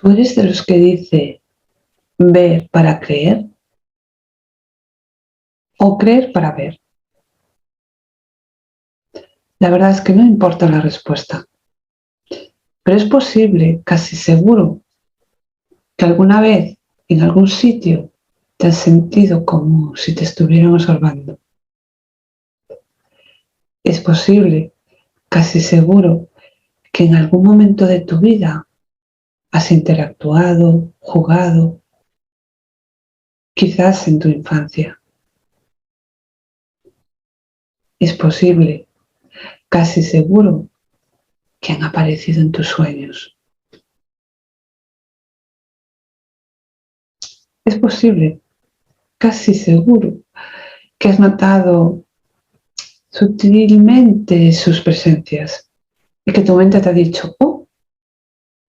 ¿Tú eres de los que dice ver para creer o creer para ver? La verdad es que no importa la respuesta, pero es posible, casi seguro, que alguna vez en algún sitio te has sentido como si te estuvieran observando. Es posible, casi seguro, que en algún momento de tu vida has interactuado, jugado, quizás en tu infancia. Es posible, casi seguro, que han aparecido en tus sueños. Es posible, casi seguro, que has notado sutilmente sus presencias y que tu mente te ha dicho, oh,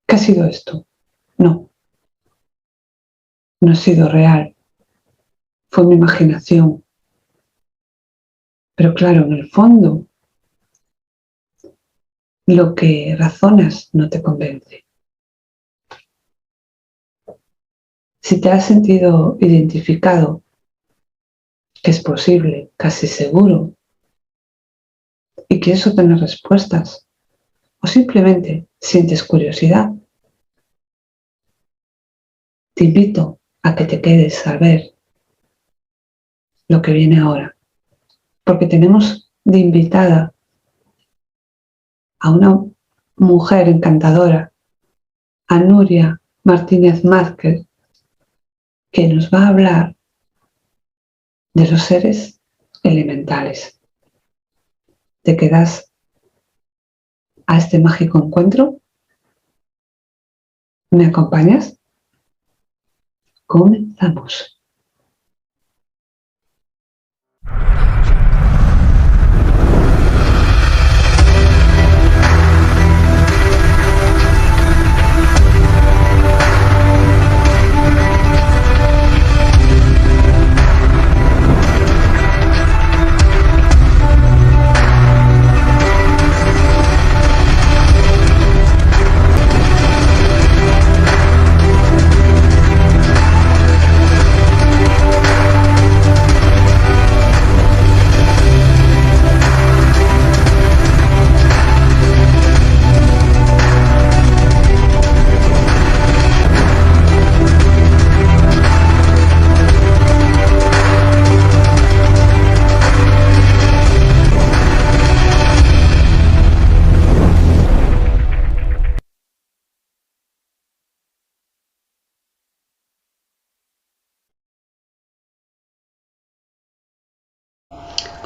¿qué ha sido esto? No, no ha sido real, fue mi imaginación. Pero claro, en el fondo, lo que razonas no te convence. Si te has sentido identificado, que es posible, casi seguro, y quieres obtener respuestas, o simplemente sientes curiosidad, te invito a que te quedes a ver lo que viene ahora, porque tenemos de invitada a una mujer encantadora, a Nuria Martínez Márquez, que nos va a hablar de los seres elementales. ¿Te quedas a este mágico encuentro? ¿Me acompañas? Comenzamos.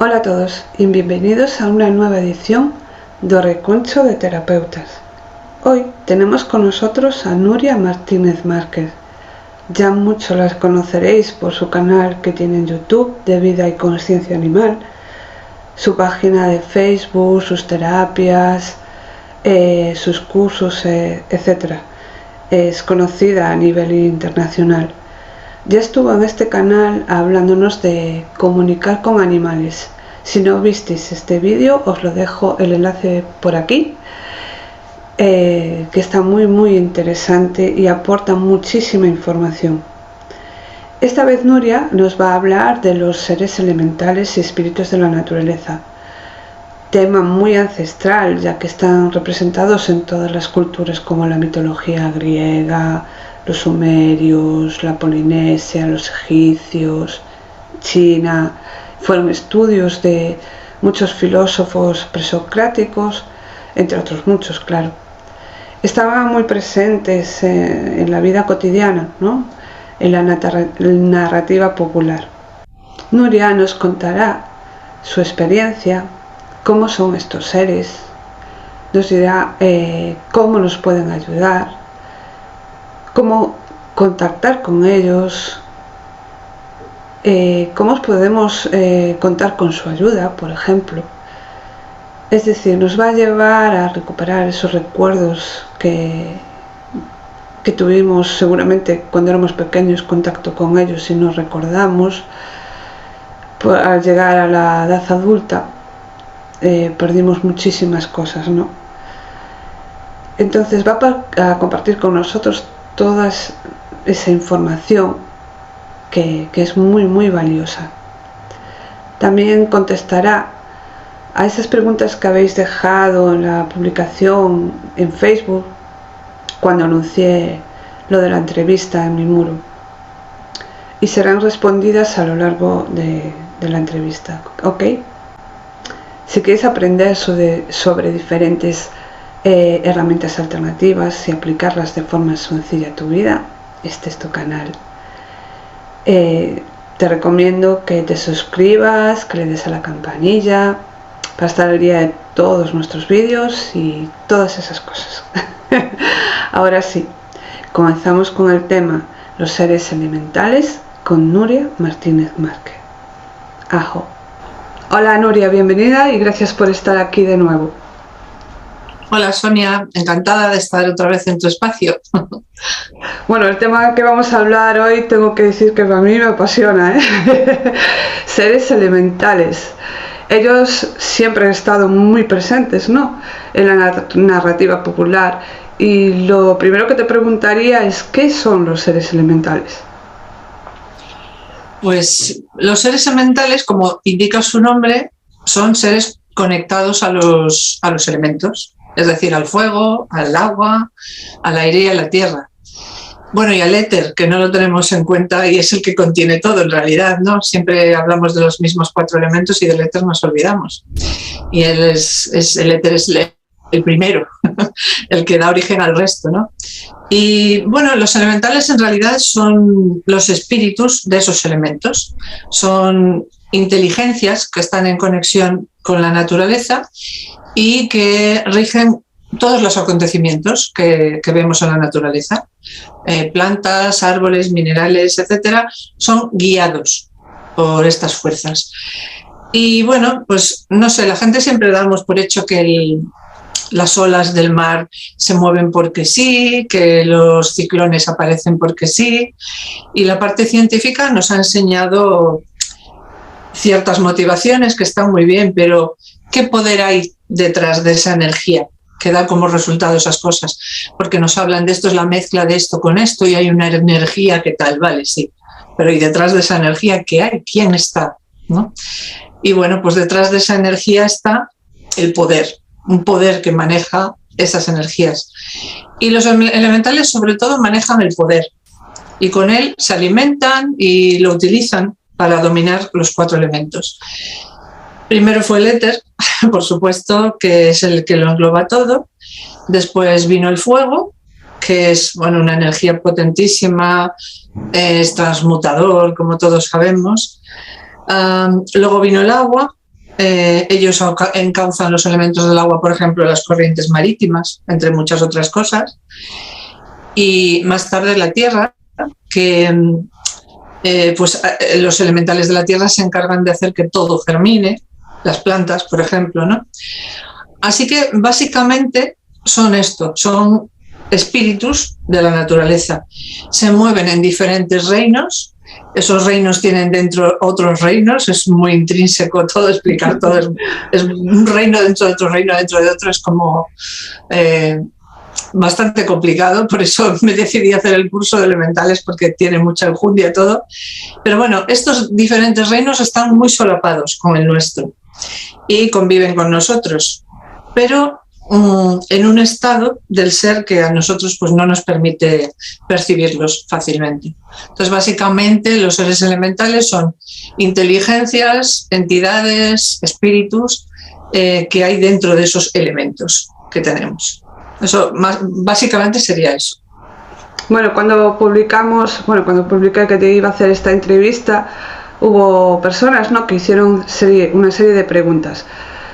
Hola a todos y bienvenidos a una nueva edición do Reconcho de Terapeutas. Hoy tenemos con nosotros a Nuria Martínez Márquez. Ya muchos las conoceréis por su canal que tiene en YouTube de Vida y Conciencia Animal, su página de Facebook, sus terapias, sus cursos, etc. Es conocida a nivel internacional. Ya estuvo en este canal hablándonos de comunicar con animales. Si no visteis este vídeo, os lo dejo el enlace por aquí, que está muy interesante y aporta muchísima información. Esta vez Nuria nos va a hablar de los seres elementales y espíritus de la naturaleza. Tema muy ancestral, ya que están representados en todas las culturas como la mitología griega, los sumerios, la polinesia, los egipcios, China. Fueron estudios de muchos filósofos presocráticos, entre otros muchos, claro. Estaban muy presentes en la vida cotidiana, ¿no? En la narrativa popular. Nuria nos contará su experiencia, cómo son estos seres, nos dirá cómo nos pueden ayudar, cómo contactar con ellos, cómo podemos contar con su ayuda, por ejemplo. Es decir, nos va a llevar a recuperar esos recuerdos que tuvimos seguramente cuando éramos pequeños, contacto con ellos y nos recordamos. Pues, al llegar a la edad adulta perdimos muchísimas cosas, ¿no? Entonces va a compartir con nosotros toda esa información que es muy valiosa. También contestará a esas preguntas que habéis dejado en la publicación en Facebook cuando anuncié lo de la entrevista en mi muro, y serán respondidas a lo largo de la entrevista, ¿ok? Si quieres aprender sobre diferentes herramientas alternativas y aplicarlas de forma sencilla a tu vida, este es tu canal. Te recomiendo que te suscribas, que le des a la campanilla para estar al día de todos nuestros vídeos y todas esas cosas. Ahora sí, comenzamos con el tema los seres elementales con Nuria Martínez Márquez. Ajo. Hola Nuria, bienvenida y gracias por estar aquí de nuevo. Hola Sonia, encantada de estar otra vez en tu espacio. Bueno, el tema que vamos a hablar hoy tengo que decir que para mí me apasiona, ¿eh? Seres elementales. Ellos siempre han estado muy presentes, ¿no?, en la narrativa popular, y lo primero que te preguntaría es ¿qué son los seres elementales? Pues los seres elementales, como indica su nombre, son seres conectados a los elementos, es decir, al fuego, al agua, al aire y a la tierra. Bueno, y al éter, que no lo tenemos en cuenta y es el que contiene todo en realidad, ¿no? Siempre hablamos de los mismos 4 elementos y del éter nos olvidamos. Y el éter es el primero, el que da origen al resto, ¿no? Y bueno, los elementales en realidad son los espíritus de esos elementos. Son inteligencias que están en conexión con la naturaleza y que rigen todos los acontecimientos que vemos en la naturaleza. Plantas, árboles, minerales, etcétera, son guiados por estas fuerzas. Y bueno, pues no sé, la gente siempre damos por hecho que las olas del mar se mueven porque sí, que los ciclones aparecen porque sí, y la parte científica nos ha enseñado ciertas motivaciones que están muy bien, pero ¿qué poder hay detrás de esa energía que da como resultado esas cosas? Porque nos hablan de esto es la mezcla de esto con esto y hay una energía que tal, vale, sí, pero ¿y detrás de esa energía qué hay? ¿Quién está? ¿No? Y bueno, pues detrás de esa energía está el poder, un poder que maneja esas energías. Y los elementales sobre todo manejan el poder y con él se alimentan y lo utilizan para dominar los 4 elementos. Primero fue el éter, por supuesto, que es el que lo engloba todo. Después vino el fuego, que es bueno, una energía potentísima, es transmutador, como todos sabemos. Luego vino el agua. Ellos encauzan los elementos del agua, por ejemplo, las corrientes marítimas, entre muchas otras cosas. Y más tarde la tierra, que pues los elementales de la tierra se encargan de hacer que todo germine, las plantas, por ejemplo, ¿no? Así que básicamente son esto, son espíritus de la naturaleza. Se mueven en diferentes reinos. Esos reinos tienen dentro otros reinos, es muy intrínseco todo, explicar todo, es un reino dentro de otro reino, dentro de otro, es como bastante complicado, por eso me decidí hacer el curso de elementales porque tiene mucha enjundia todo. Pero bueno, estos diferentes reinos están muy solapados con el nuestro y conviven con nosotros, pero en un estado del ser que a nosotros pues, no nos permite percibirlos fácilmente. Entonces, básicamente, los seres elementales son inteligencias, entidades, espíritus que hay dentro de esos elementos que tenemos. Eso, básicamente, sería eso. Bueno, cuando publiqué que te iba a hacer esta entrevista, hubo personas, ¿no?, que hicieron una serie de preguntas.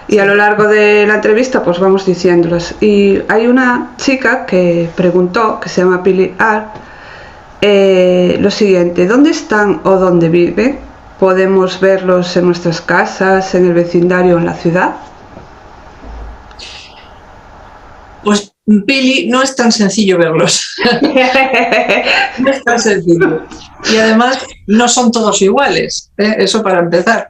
Y a lo largo de la entrevista pues vamos diciéndolas. Y hay una chica que preguntó, que se llama Pili Ar, lo siguiente: ¿dónde están o dónde viven? ¿Podemos verlos en nuestras casas, en el vecindario, en la ciudad? Pues Pili, no es tan sencillo verlos. No es tan sencillo. Y además no son todos iguales, eso para empezar.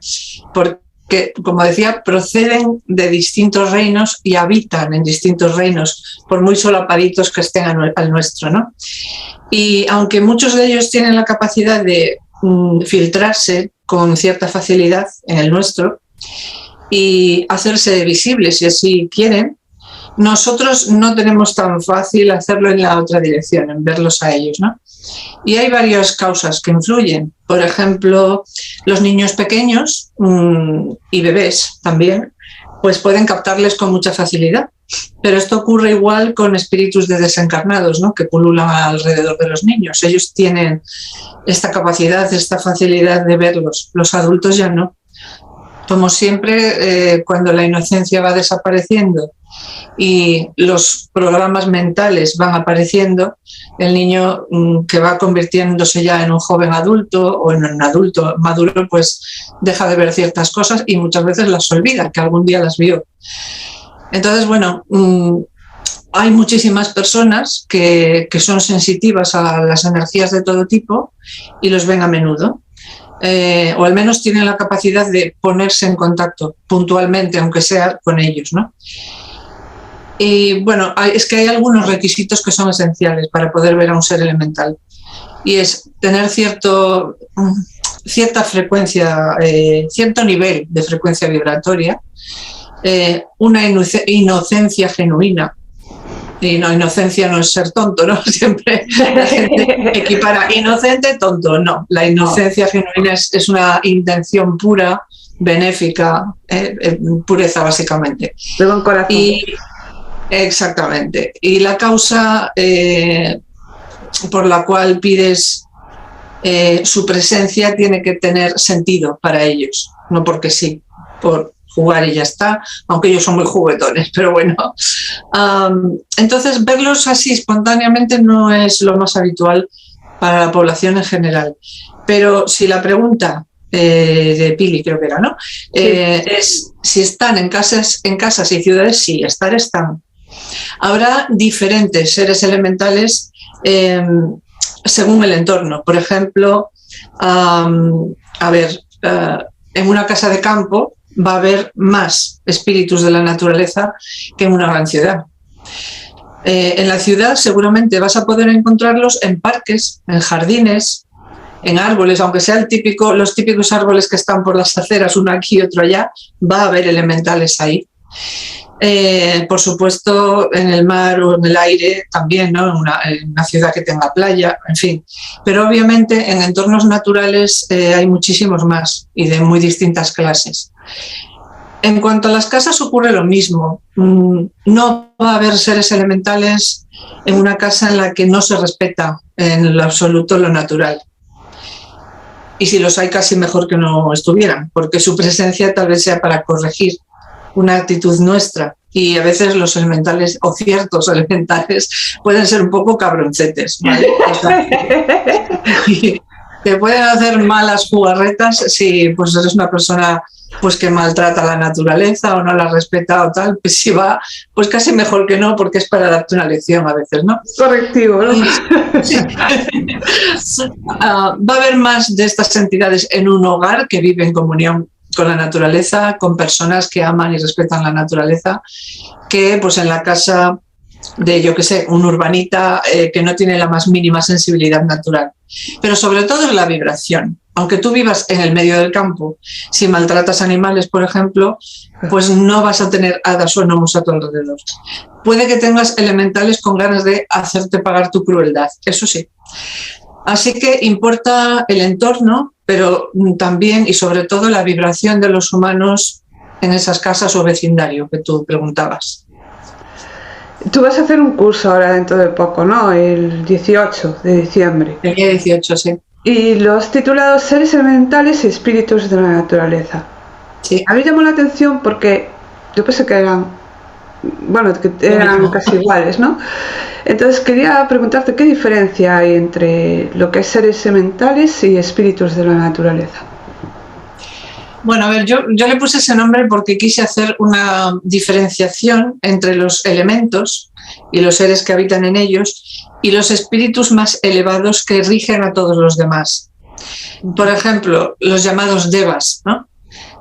Porque que, como decía, proceden de distintos reinos y habitan en distintos reinos, por muy solapaditos que estén al nuestro, ¿no? Y aunque muchos de ellos tienen la capacidad de filtrarse con cierta facilidad en el nuestro y hacerse visibles si así quieren, nosotros no tenemos tan fácil hacerlo en la otra dirección, en verlos a ellos, ¿no? Y hay varias causas que influyen. Por ejemplo, los niños pequeños y bebés también, pues pueden captarles con mucha facilidad. Pero esto ocurre igual con espíritus de desencarnados, ¿no? Que pululan alrededor de los niños. Ellos tienen esta capacidad, esta facilidad de verlos. Los adultos ya no. Como siempre, cuando la inocencia va desapareciendo y los programas mentales van apareciendo, el niño que va convirtiéndose ya en un joven adulto o en un adulto maduro, pues deja de ver ciertas cosas y muchas veces las olvida, que algún día las vio. Entonces, bueno, hay muchísimas personas que son sensitivas a las energías de todo tipo y los ven a menudo. O al menos tienen la capacidad de ponerse en contacto puntualmente, aunque sea con ellos, ¿no? Y bueno, es que hay algunos requisitos que son esenciales para poder ver a un ser elemental. Y es tener cierta frecuencia, cierto nivel de frecuencia vibratoria, una inocencia genuina. Y no, inocencia no es ser tonto, ¿no? Siempre la gente equipara inocente, tonto. No, la inocencia genuina es una intención pura, benéfica, pureza básicamente. De buen corazón. Exactamente. Y la causa por la cual pides su presencia tiene que tener sentido para ellos, no porque sí, por jugar y ya está, aunque ellos son muy juguetones, pero bueno. Entonces, verlos así espontáneamente no es lo más habitual para la población en general. Pero si la pregunta de Pili, creo que era, ¿no? Sí. Es si están en casas y ciudades, sí, están. Habrá diferentes seres elementales según el entorno. Por ejemplo, en una casa de campo va a haber más espíritus de la naturaleza que en una gran ciudad. En la ciudad seguramente vas a poder encontrarlos en parques, en jardines, en árboles, aunque sean los típicos árboles que están por las aceras, uno aquí y otro allá, va a haber elementales ahí. Por supuesto, en el mar o en el aire también, ¿no? En una ciudad que tenga playa, en fin. Pero obviamente en entornos naturales hay muchísimos más y de muy distintas clases. En cuanto a las casas ocurre lo mismo. No va a haber seres elementales en una casa en la que no se respeta en lo absoluto lo natural. Y si los hay, casi mejor que no estuvieran, porque su presencia tal vez sea para corregir una actitud nuestra, y a veces los elementales o ciertos elementales pueden ser un poco cabroncetes, ¿vale? Y te pueden hacer malas jugarretas si pues eres una persona pues que maltrata la naturaleza o no la respeta o tal, pues si va, pues casi mejor que no, porque es para darte una lección a veces, ¿no? Correctivo, ¿no? Sí. Va a haber más de estas entidades en un hogar que vive en comunión con la naturaleza, con personas que aman y respetan la naturaleza, que pues en la casa de, yo qué sé, un urbanita que no tiene la más mínima sensibilidad natural. Pero sobre todo es la vibración. Aunque tú vivas en el medio del campo, si maltratas animales, por ejemplo, pues no vas a tener hadas o gnomos a tu alrededor. Puede que tengas elementales con ganas de hacerte pagar tu crueldad, eso sí. Así que importa el entorno, pero también y sobre todo la vibración de los humanos en esas casas o vecindario que tú preguntabas. Tú vas a hacer un curso ahora dentro de poco, ¿no? El 18 de diciembre. El día 18, sí. Y lo has titulado Seres elementales y espíritus de la naturaleza. Sí. A mí llamó la atención porque yo pensé que eran casi iguales, ¿no? Entonces quería preguntarte qué diferencia hay entre lo que es seres elementales y espíritus de la naturaleza. Bueno, a ver, yo le puse ese nombre porque quise hacer una diferenciación entre los elementos y los seres que habitan en ellos y los espíritus más elevados que rigen a todos los demás. Por ejemplo, los llamados devas, ¿no?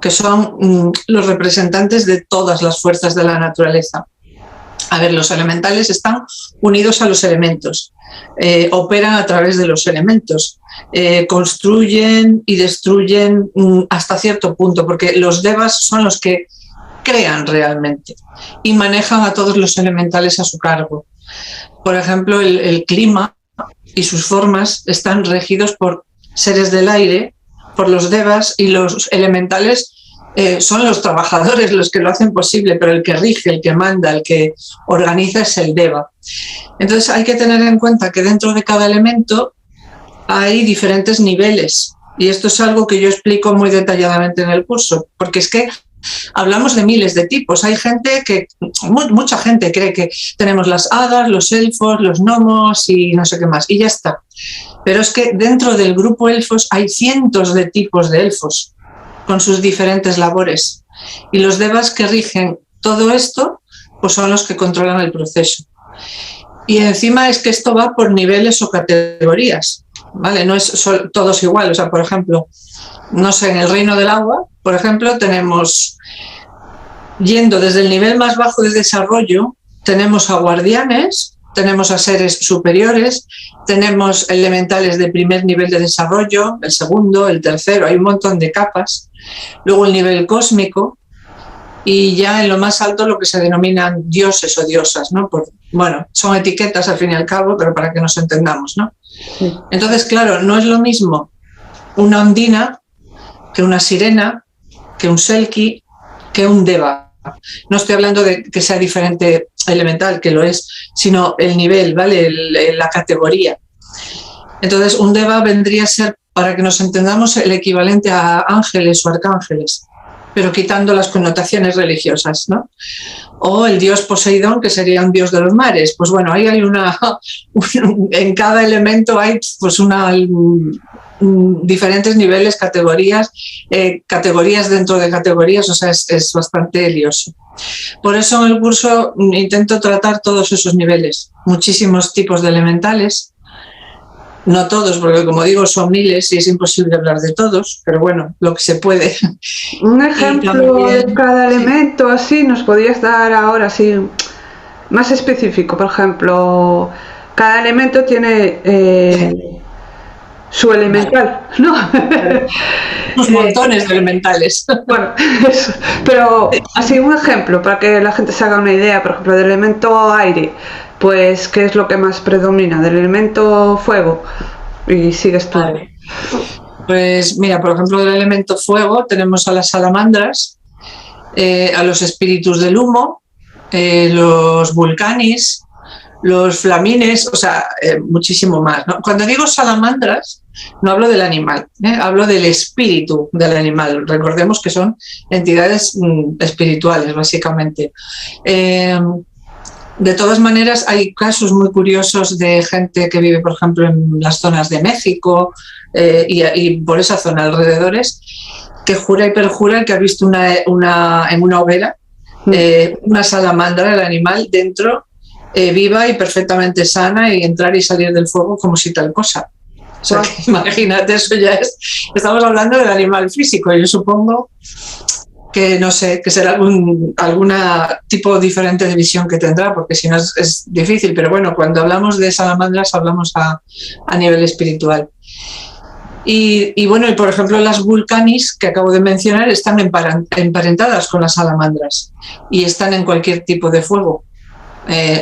que son los representantes de todas las fuerzas de la naturaleza. A ver, los elementales están unidos a los elementos, operan a través de los elementos, construyen y destruyen hasta cierto punto, porque los devas son los que crean realmente y manejan a todos los elementales a su cargo. Por ejemplo, el clima y sus formas están regidos por seres del aire, por los devas, y los elementales son los trabajadores los que lo hacen posible, pero el que rige, el que manda, el que organiza es el deva. Entonces hay que tener en cuenta que dentro de cada elemento hay diferentes niveles, y esto es algo que yo explico muy detalladamente en el curso, porque es que hablamos de miles de tipos. Hay gente mucha gente cree que tenemos las hadas, los elfos, los gnomos y no sé qué más, y ya está. Pero es que dentro del grupo elfos hay cientos de tipos de elfos con sus diferentes labores, y los devas que rigen todo esto pues son los que controlan el proceso. Y encima es que esto va por niveles o categorías, ¿vale? No es todos igual. O sea, por ejemplo, no sé, en el reino del agua, por ejemplo, tenemos, yendo desde el nivel más bajo de desarrollo, tenemos a guardianes, tenemos a seres superiores, tenemos elementales de primer nivel de desarrollo, el segundo, el tercero, hay un montón de capas. Luego el nivel cósmico, y ya en lo más alto lo que se denominan dioses o diosas, ¿no? Bueno, son etiquetas al fin y al cabo, pero para que nos entendamos, ¿no? Sí. Entonces, claro, no es lo mismo una ondina que una sirena, que un selkie, que un deva. No estoy hablando de que sea diferente elemental, que lo es, sino el nivel, ¿vale? La categoría. Entonces, un deva vendría a ser, para que nos entendamos, el equivalente a ángeles o arcángeles, pero quitando las connotaciones religiosas, ¿no? O el dios Poseidón, que sería un dios de los mares. Pues bueno, ahí hay en cada elemento hay pues diferentes niveles, categorías dentro de categorías, o sea, es bastante lioso. Por eso en el curso intento tratar todos esos niveles, muchísimos tipos de elementales. No todos, porque como digo, son miles y es imposible hablar de todos, pero bueno, lo que se puede. Un ejemplo también, de cada elemento, así, nos podrías dar ahora, así, más específico. Por ejemplo, cada elemento tiene su elemental, ¿no? Unos montones de elementales. Bueno, eso. Pero así un ejemplo, para que la gente se haga una idea, por ejemplo, del elemento aire. Pues, ¿qué es lo que más predomina? Del elemento fuego. Y sigues tú. Vale. Pues mira, por ejemplo, del elemento fuego tenemos a las salamandras, a los espíritus del humo, los vulcanis, los flamines, o sea, muchísimo más, ¿no? Cuando digo salamandras, no hablo del animal, hablo del espíritu del animal. Recordemos que son entidades espirituales, básicamente. De todas maneras, hay casos muy curiosos de gente que vive, por ejemplo, en las zonas de México y por esa zona alrededores, que jura y perjura que ha visto en una hoguera una salamandra, el animal, dentro, viva y perfectamente sana, y entrar y salir del fuego como si tal cosa. O sea, que imagínate, eso ya estamos hablando del animal físico. Yo supongo que no sé, que será alguna tipo diferente de visión que tendrá, porque si no es difícil, pero bueno, cuando hablamos de salamandras hablamos a nivel espiritual. Y bueno, y por ejemplo las vulcanis que acabo de mencionar están emparentadas con las salamandras y están en cualquier tipo de fuego,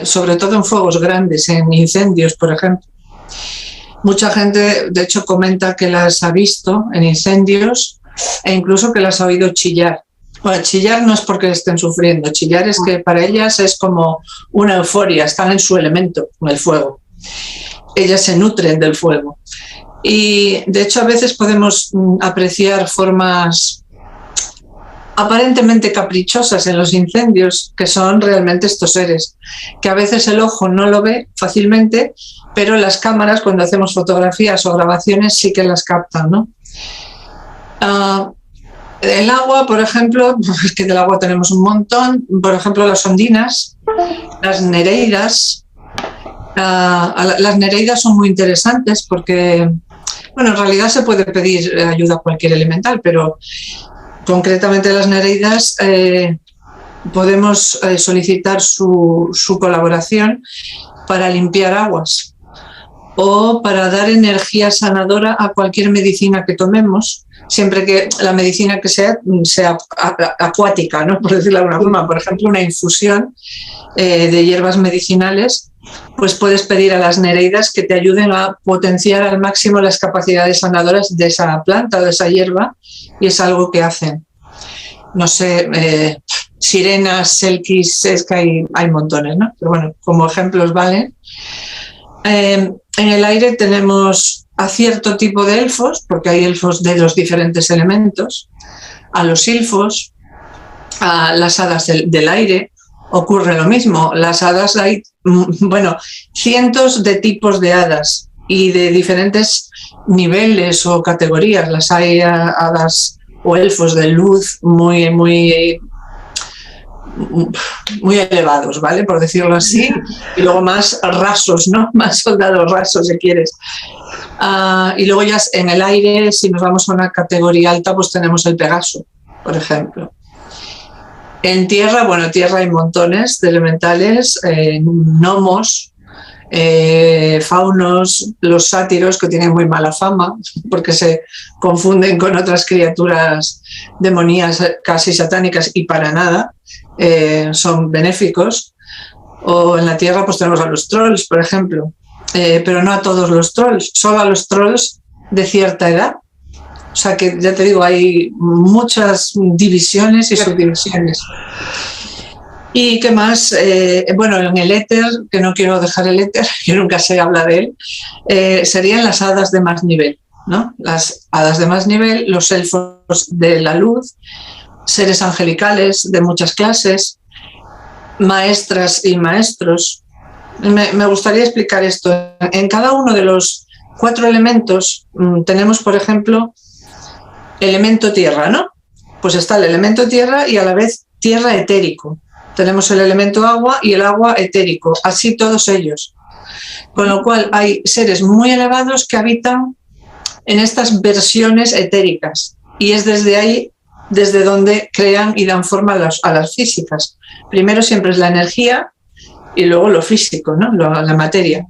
sobre todo en fuegos grandes, en incendios, por ejemplo. Mucha gente, de hecho, comenta que las ha visto en incendios e incluso que las ha oído chillar. Bueno, chillar no es porque estén sufriendo, chillar es que para ellas es como una euforia, están en su elemento, con el fuego. Ellas se nutren del fuego. Y de hecho a veces podemos apreciar formas aparentemente caprichosas en los incendios, que son realmente estos seres, que a veces el ojo no lo ve fácilmente, pero las cámaras, cuando hacemos fotografías o grabaciones, sí que las captan, ¿no? El agua, por ejemplo, es que del agua tenemos un montón, por ejemplo las ondinas, las nereidas. Las nereidas son muy interesantes porque, bueno, en realidad se puede pedir ayuda a cualquier elemental, pero concretamente las nereidas, podemos solicitar su colaboración para limpiar aguas o para dar energía sanadora a cualquier medicina que tomemos, siempre que la medicina que sea acuática, ¿no? Por decirlo de alguna forma. Por ejemplo, una infusión de hierbas medicinales, pues puedes pedir a las nereidas que te ayuden a potenciar al máximo las capacidades sanadoras de esa planta o de esa hierba, y es algo que hacen. No sé, sirenas, selkis, es que hay montones, ¿no? Pero bueno, como ejemplos valen. En el aire tenemos a cierto tipo de elfos, porque hay elfos de los diferentes elementos, a los silfos, a las hadas del aire. Ocurre lo mismo. Las hadas, hay, bueno, cientos de tipos de hadas y de diferentes niveles o categorías. Las hay hadas o elfos de luz muy elevados, ¿vale? Por decirlo así, y luego más rasos, ¿no? Más soldados rasos, si quieres. Y luego ya en el aire, si nos vamos a una categoría alta, pues tenemos el Pegaso, por ejemplo. En tierra, bueno, tierra hay montones de elementales, gnomos, faunos, los sátiros, que tienen muy mala fama porque se confunden con otras criaturas demoníacas casi satánicas, y para nada, son benéficos. O en la tierra pues tenemos a los trolls, por ejemplo, pero no a todos los trolls, solo a los trolls de cierta edad. O sea que ya te digo, hay muchas divisiones y subdivisiones. ¿Y qué más? Bueno, en el éter, que no quiero dejar el éter, que nunca se habla de él, serían las hadas de más nivel, ¿no? Las hadas de más nivel, los elfos de la luz, seres angelicales de muchas clases, maestras y maestros. Me gustaría explicar esto. En cada uno de los 4 elementos tenemos, por ejemplo, elemento tierra, ¿no? Pues está el elemento tierra y a la vez tierra etérico. Tenemos el elemento agua y el agua etérico, así todos ellos. Con lo cual hay seres muy elevados que habitan en estas versiones etéricas, y es desde ahí desde donde crean y dan forma a las físicas. Primero siempre es la energía y luego lo físico, ¿no? La materia.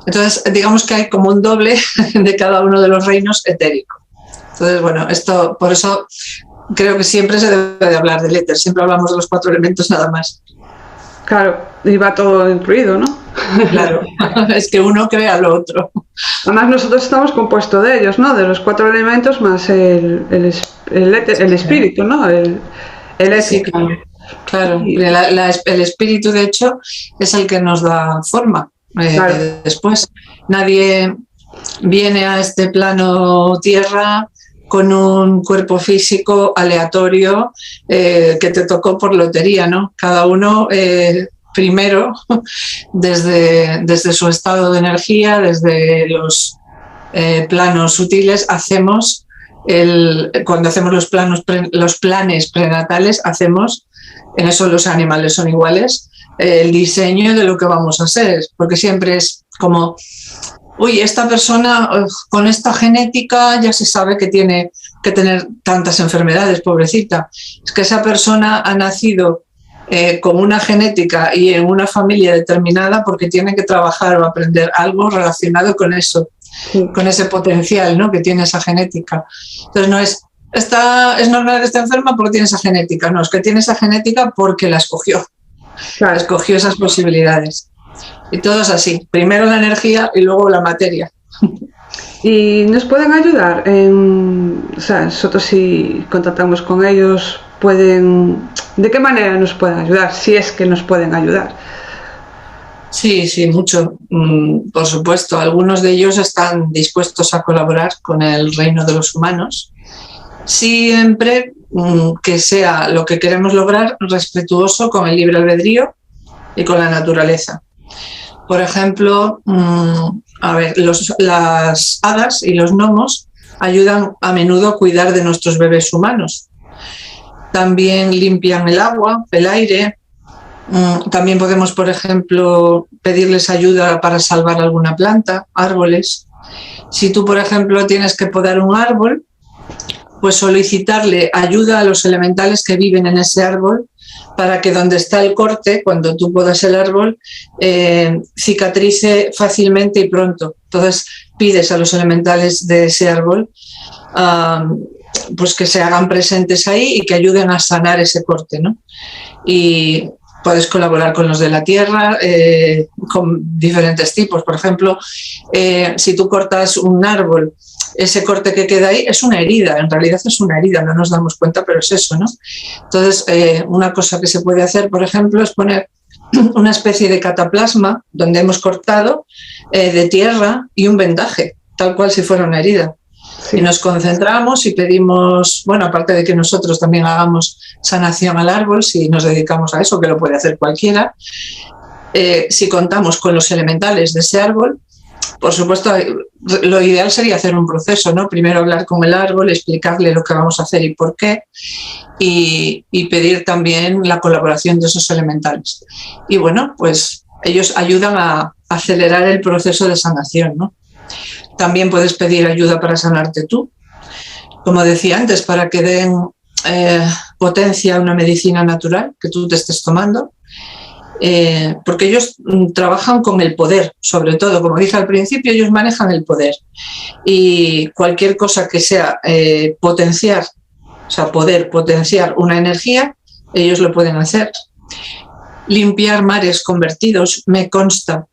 Entonces, digamos que hay como un doble de cada uno de los reinos etéricos. Entonces, bueno, esto, por eso creo que siempre se debe de hablar del éter, siempre hablamos de los 4 elementos nada más. Claro, y va todo incluido, ¿no? Claro, es que uno crea lo otro. Además nosotros estamos compuestos de ellos, ¿no? De los 4 elementos más el espíritu, ¿no? El éter. Sí, claro. El espíritu, de hecho, es el que nos da forma. Claro. Después, nadie viene a este plano tierra con un cuerpo físico aleatorio que te tocó por lotería, ¿no? Cada uno primero, desde su estado de energía, desde los planos sutiles, cuando hacemos los planes prenatales, hacemos, en eso los animales son iguales, el diseño de lo que vamos a ser, porque siempre es como, uy, esta persona con esta genética ya se sabe que tiene que tener tantas enfermedades, pobrecita. Es que esa persona ha nacido con una genética y en una familia determinada porque tiene que trabajar o aprender algo relacionado con eso, sí, con ese potencial, ¿no?, que tiene esa genética. Entonces no es normal que esté enferma porque tiene esa genética, no, es que tiene esa genética porque la escogió. Claro. Escogió esas posibilidades. Y todo es así, primero la energía y luego la materia. ¿Y nos pueden ayudar? O sea, nosotros si contactamos con ellos, ¿de qué manera nos pueden ayudar? Si es que nos pueden ayudar. Sí, mucho. Por supuesto, algunos de ellos están dispuestos a colaborar con el reino de los humanos, siempre que sea lo que queremos lograr respetuoso con el libre albedrío y con la naturaleza. Por ejemplo, las hadas y los gnomos ayudan a menudo a cuidar de nuestros bebés humanos. También limpian el agua, el aire. También podemos, por ejemplo, pedirles ayuda para salvar alguna planta, árboles. Si tú, por ejemplo, tienes que podar un árbol, pues solicitarle ayuda a los elementales que viven en ese árbol para que donde está el corte, cuando tú podas el árbol, cicatrice fácilmente y pronto. Entonces pides a los elementales de ese árbol pues que se hagan presentes ahí y que ayuden a sanar ese corte, ¿no? Y puedes colaborar con los de la tierra, con diferentes tipos. Por ejemplo, si tú cortas un árbol, ese corte que queda ahí es una herida, en realidad es una herida, no nos damos cuenta, pero es eso, ¿no? Entonces, una cosa que se puede hacer, por ejemplo, es poner una especie de cataplasma donde hemos cortado de tierra y un vendaje, tal cual si fuera una herida. Sí. Y nos concentramos y pedimos, bueno, aparte de que nosotros también hagamos sanación al árbol, si nos dedicamos a eso, que lo puede hacer cualquiera, si contamos con los elementales de ese árbol, por supuesto, lo ideal sería hacer un proceso, ¿no? Primero hablar con el árbol, explicarle lo que vamos a hacer y por qué, y pedir también la colaboración de esos elementales. Y bueno, pues ellos ayudan a acelerar el proceso de sanación, ¿no? También puedes pedir ayuda para sanarte tú, como decía antes, para que den potencia a una medicina natural que tú te estés tomando, porque ellos trabajan con el poder, sobre todo, como dije al principio, ellos manejan el poder y cualquier cosa que sea potenciar, o sea, poder potenciar una energía, ellos lo pueden hacer. Limpiar mares convertidos, me consta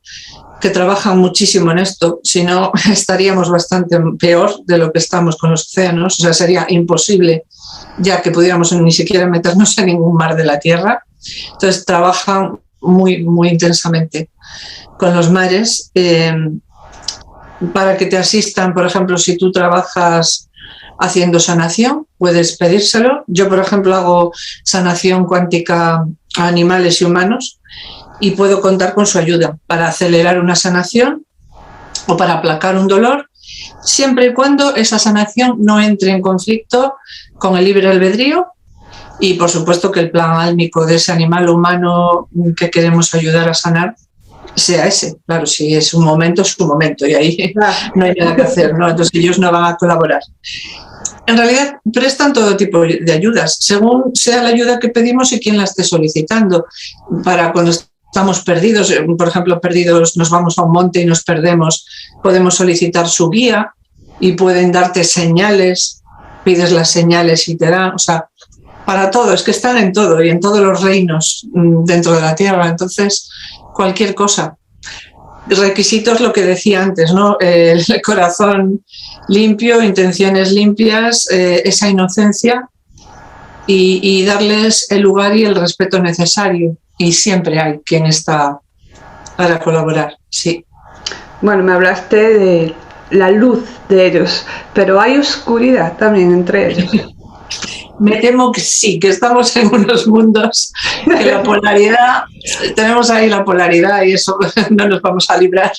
que trabajan muchísimo en esto, si no estaríamos bastante peor de lo que estamos con los océanos, o sea, sería imposible ya que pudiéramos ni siquiera meternos en ningún mar de la Tierra. Entonces trabajan muy, muy intensamente con los mares para que te asistan. Por ejemplo, si tú trabajas haciendo sanación, puedes pedírselo. Yo, por ejemplo, hago sanación cuántica a animales y humanos y puedo contar con su ayuda para acelerar una sanación o para aplacar un dolor, siempre y cuando esa sanación no entre en conflicto con el libre albedrío y, por supuesto, que el plan álmico de ese animal humano que queremos ayudar a sanar sea ese. Claro, si es un momento, es un momento y ahí no hay nada que hacer, ¿no? Entonces ellos no van a colaborar. En realidad prestan todo tipo de ayudas, según sea la ayuda que pedimos y quién la esté solicitando. Para cuando estamos perdidos, por ejemplo, perdidos, nos vamos a un monte y nos perdemos, podemos solicitar su guía y pueden darte señales, pides las señales y te dan, o sea, para todo, es que están en todo y en todos los reinos dentro de la Tierra, entonces cualquier cosa. Requisitos, lo que decía antes, ¿no? El corazón limpio, intenciones limpias, esa inocencia y darles el lugar y el respeto necesario. Y siempre hay quien está para colaborar, sí. Bueno, me hablaste de la luz de ellos, pero hay oscuridad también entre ellos. Me temo que sí, que estamos en unos mundos que la polaridad, tenemos ahí la polaridad y eso no nos vamos a librar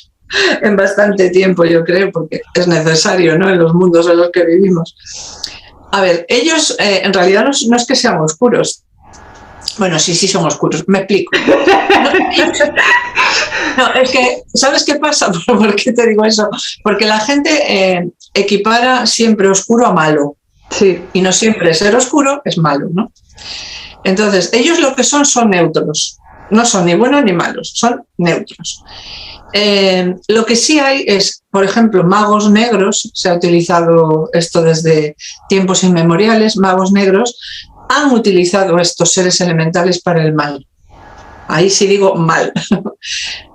en bastante tiempo, yo creo, porque es necesario, ¿no?, en los mundos en los que vivimos. A ver, ellos en realidad no es que sean oscuros. Bueno, sí son oscuros, me explico. No, es que, ¿sabes qué pasa? ¿Por qué te digo eso? Porque la gente equipara siempre oscuro a malo. Sí. Y no siempre ser oscuro es malo, ¿no? Entonces, ellos lo que son neutros. No son ni buenos ni malos, son neutros. Lo que sí hay es, por ejemplo, magos negros, se ha utilizado esto desde tiempos inmemoriales, magos negros han utilizado estos seres elementales para el mal. Ahí sí digo mal.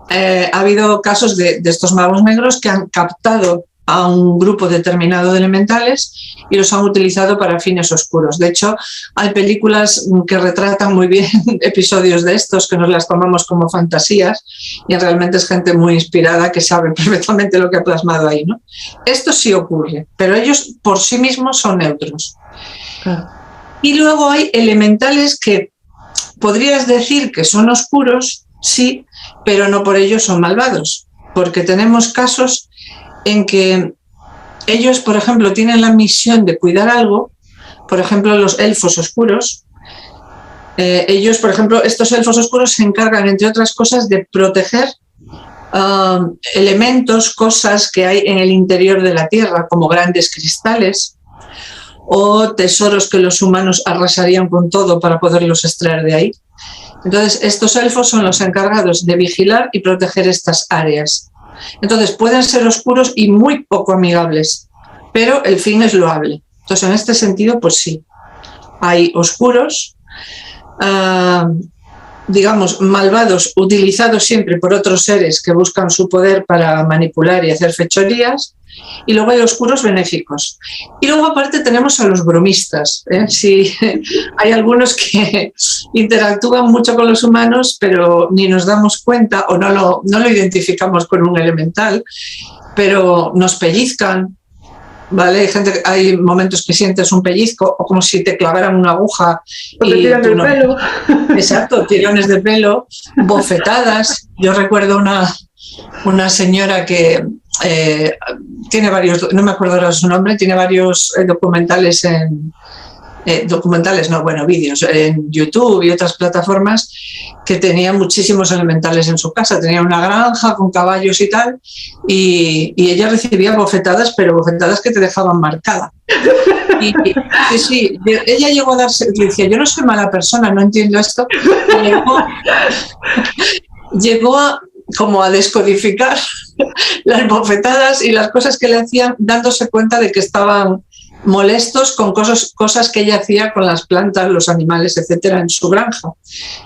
Ha habido casos de estos magos negros que han captado a un grupo determinado de elementales y los han utilizado para fines oscuros. De hecho, hay películas que retratan muy bien episodios de estos, que nos las tomamos como fantasías y realmente es gente muy inspirada que sabe perfectamente lo que ha plasmado ahí, ¿no? Esto sí ocurre, pero ellos por sí mismos son neutros. Y luego hay elementales que podrías decir que son oscuros, sí, pero no por ello son malvados, porque tenemos casos en que ellos, por ejemplo, tienen la misión de cuidar algo, por ejemplo, los elfos oscuros. Ellos, por ejemplo, estos elfos oscuros se encargan, entre otras cosas, de proteger elementos, cosas que hay en el interior de la Tierra, como grandes cristales, o tesoros que los humanos arrasarían con todo para poderlos extraer de ahí. Entonces, estos elfos son los encargados de vigilar y proteger estas áreas. Entonces, pueden ser oscuros y muy poco amigables, pero el fin es loable. Entonces, en este sentido, pues sí, hay oscuros, digamos, malvados, utilizados siempre por otros seres que buscan su poder para manipular y hacer fechorías, y luego hay oscuros benéficos. Y luego aparte tenemos a los bromistas, ¿eh? Sí, hay algunos que interactúan mucho con los humanos, pero ni nos damos cuenta o no lo identificamos con un elemental, pero nos pellizcan, ¿vale? Hay momentos que sientes un pellizco o como si te clavaran una aguja. O te tiran el pelo. Exacto, tirones de pelo, bofetadas. Yo recuerdo una señora que tiene varios, no me acuerdo ahora su nombre, tiene varios documentales vídeos en YouTube y otras plataformas, que tenía muchísimos elementales en su casa. Tenía una granja con caballos y tal, y ella recibía bofetadas, pero bofetadas que te dejaban marcada. Y sí, ella llegó a darse, decía, yo no soy mala persona, no entiendo esto. Llegó a descodificar las bofetadas y las cosas que le hacían, dándose cuenta de que estaban molestos con cosas que ella hacía con las plantas, los animales, etcétera, en su granja.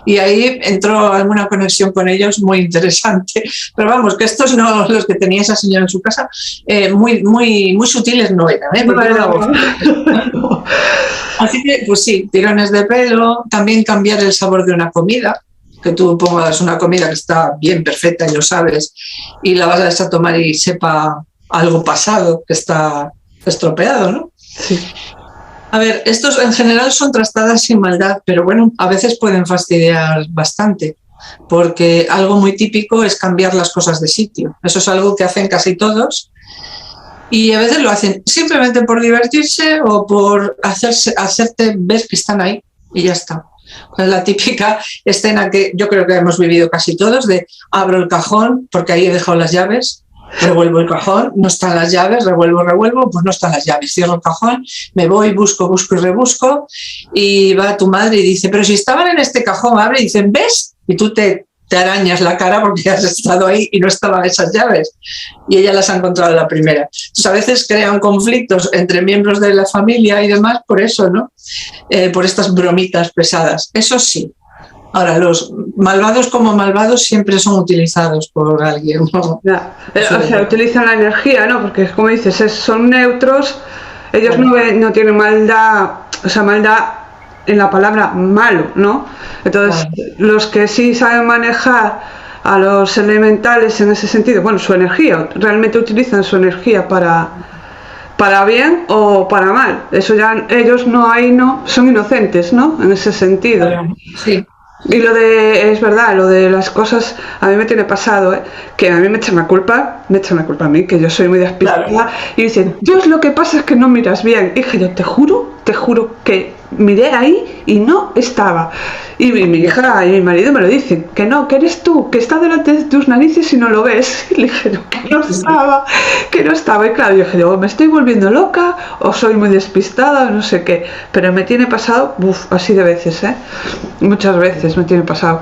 Y ahí entró alguna conexión con ellos muy interesante. Pero vamos, que estos no, los que tenía esa señora en su casa, muy, muy, muy sutiles no eran, ¿eh? No. Así que, pues sí, tirones de pelo, también cambiar el sabor de una comida, que tú pongas una comida que está bien perfecta y lo sabes, y la vas a tomar y sepa algo pasado, que está estropeado, ¿no? Sí. A ver, estos en general son trastadas sin maldad, pero bueno, a veces pueden fastidiar bastante, porque algo muy típico es cambiar las cosas de sitio. Eso es algo que hacen casi todos, y a veces lo hacen simplemente por divertirse o por hacerte ver que están ahí, y ya está. Es la típica escena que yo creo que hemos vivido casi todos, de abro el cajón porque ahí he dejado las llaves, revuelvo el cajón, no están las llaves, revuelvo, pues no están las llaves, cierro el cajón, me voy, busco y rebusco, y va tu madre y dice, pero si estaban en este cajón, abre, y dicen, ¿ves? Y tú te arañas la cara porque has estado ahí y no estaban esas llaves, y ella las ha encontrado la primera. Entonces, a veces crean conflictos entre miembros de la familia y demás por eso, ¿no? Por estas bromitas pesadas. Eso sí. Ahora, los malvados como malvados siempre son utilizados por alguien, ¿no? O sea, utilizan la energía, ¿no? Porque, como dices, son neutros, ellos no tienen maldad, o sea, maldad en la palabra malo, ¿no? Entonces, los que sí saben manejar a los elementales en ese sentido, bueno, su energía, realmente utilizan su energía para bien o para mal. Eso ya, ellos son inocentes, ¿no? En ese sentido. Sí. Y es verdad, lo de las cosas, a mí me tiene pasado, que a mí me echan la culpa a mí, que yo soy muy despistada, y dicen, Dios, lo que pasa es que no miras bien. Y dije yo, te juro que miré ahí y no estaba. Y mi hija y mi marido me lo dicen, que no, que eres tú, que está delante de tus narices y no lo ves. Y le dije, no, que no estaba. Y claro, yo dije, ¿me estoy volviendo loca o soy muy despistada o no sé qué? Pero me tiene pasado, así de veces, muchas veces me tiene pasado.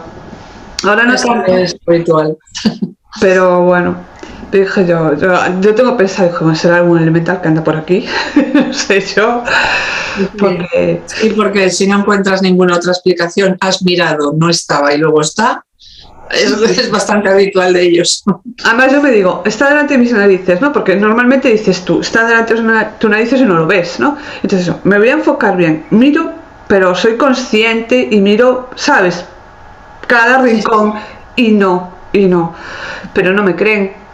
Ahora no es habitual. Pero bueno, dije yo tengo pensado, como será algún elemental que anda por aquí, no sé yo. Porque si no encuentras ninguna otra explicación, has mirado, no estaba y luego está, es bastante habitual de ellos. Además yo me digo, está delante de mis narices, ¿no? Porque normalmente dices tú, está delante de tus narices y no lo ves, ¿no? Entonces me voy a enfocar bien, miro, pero soy consciente y miro, ¿sabes? Cada rincón y no, pero no me creen.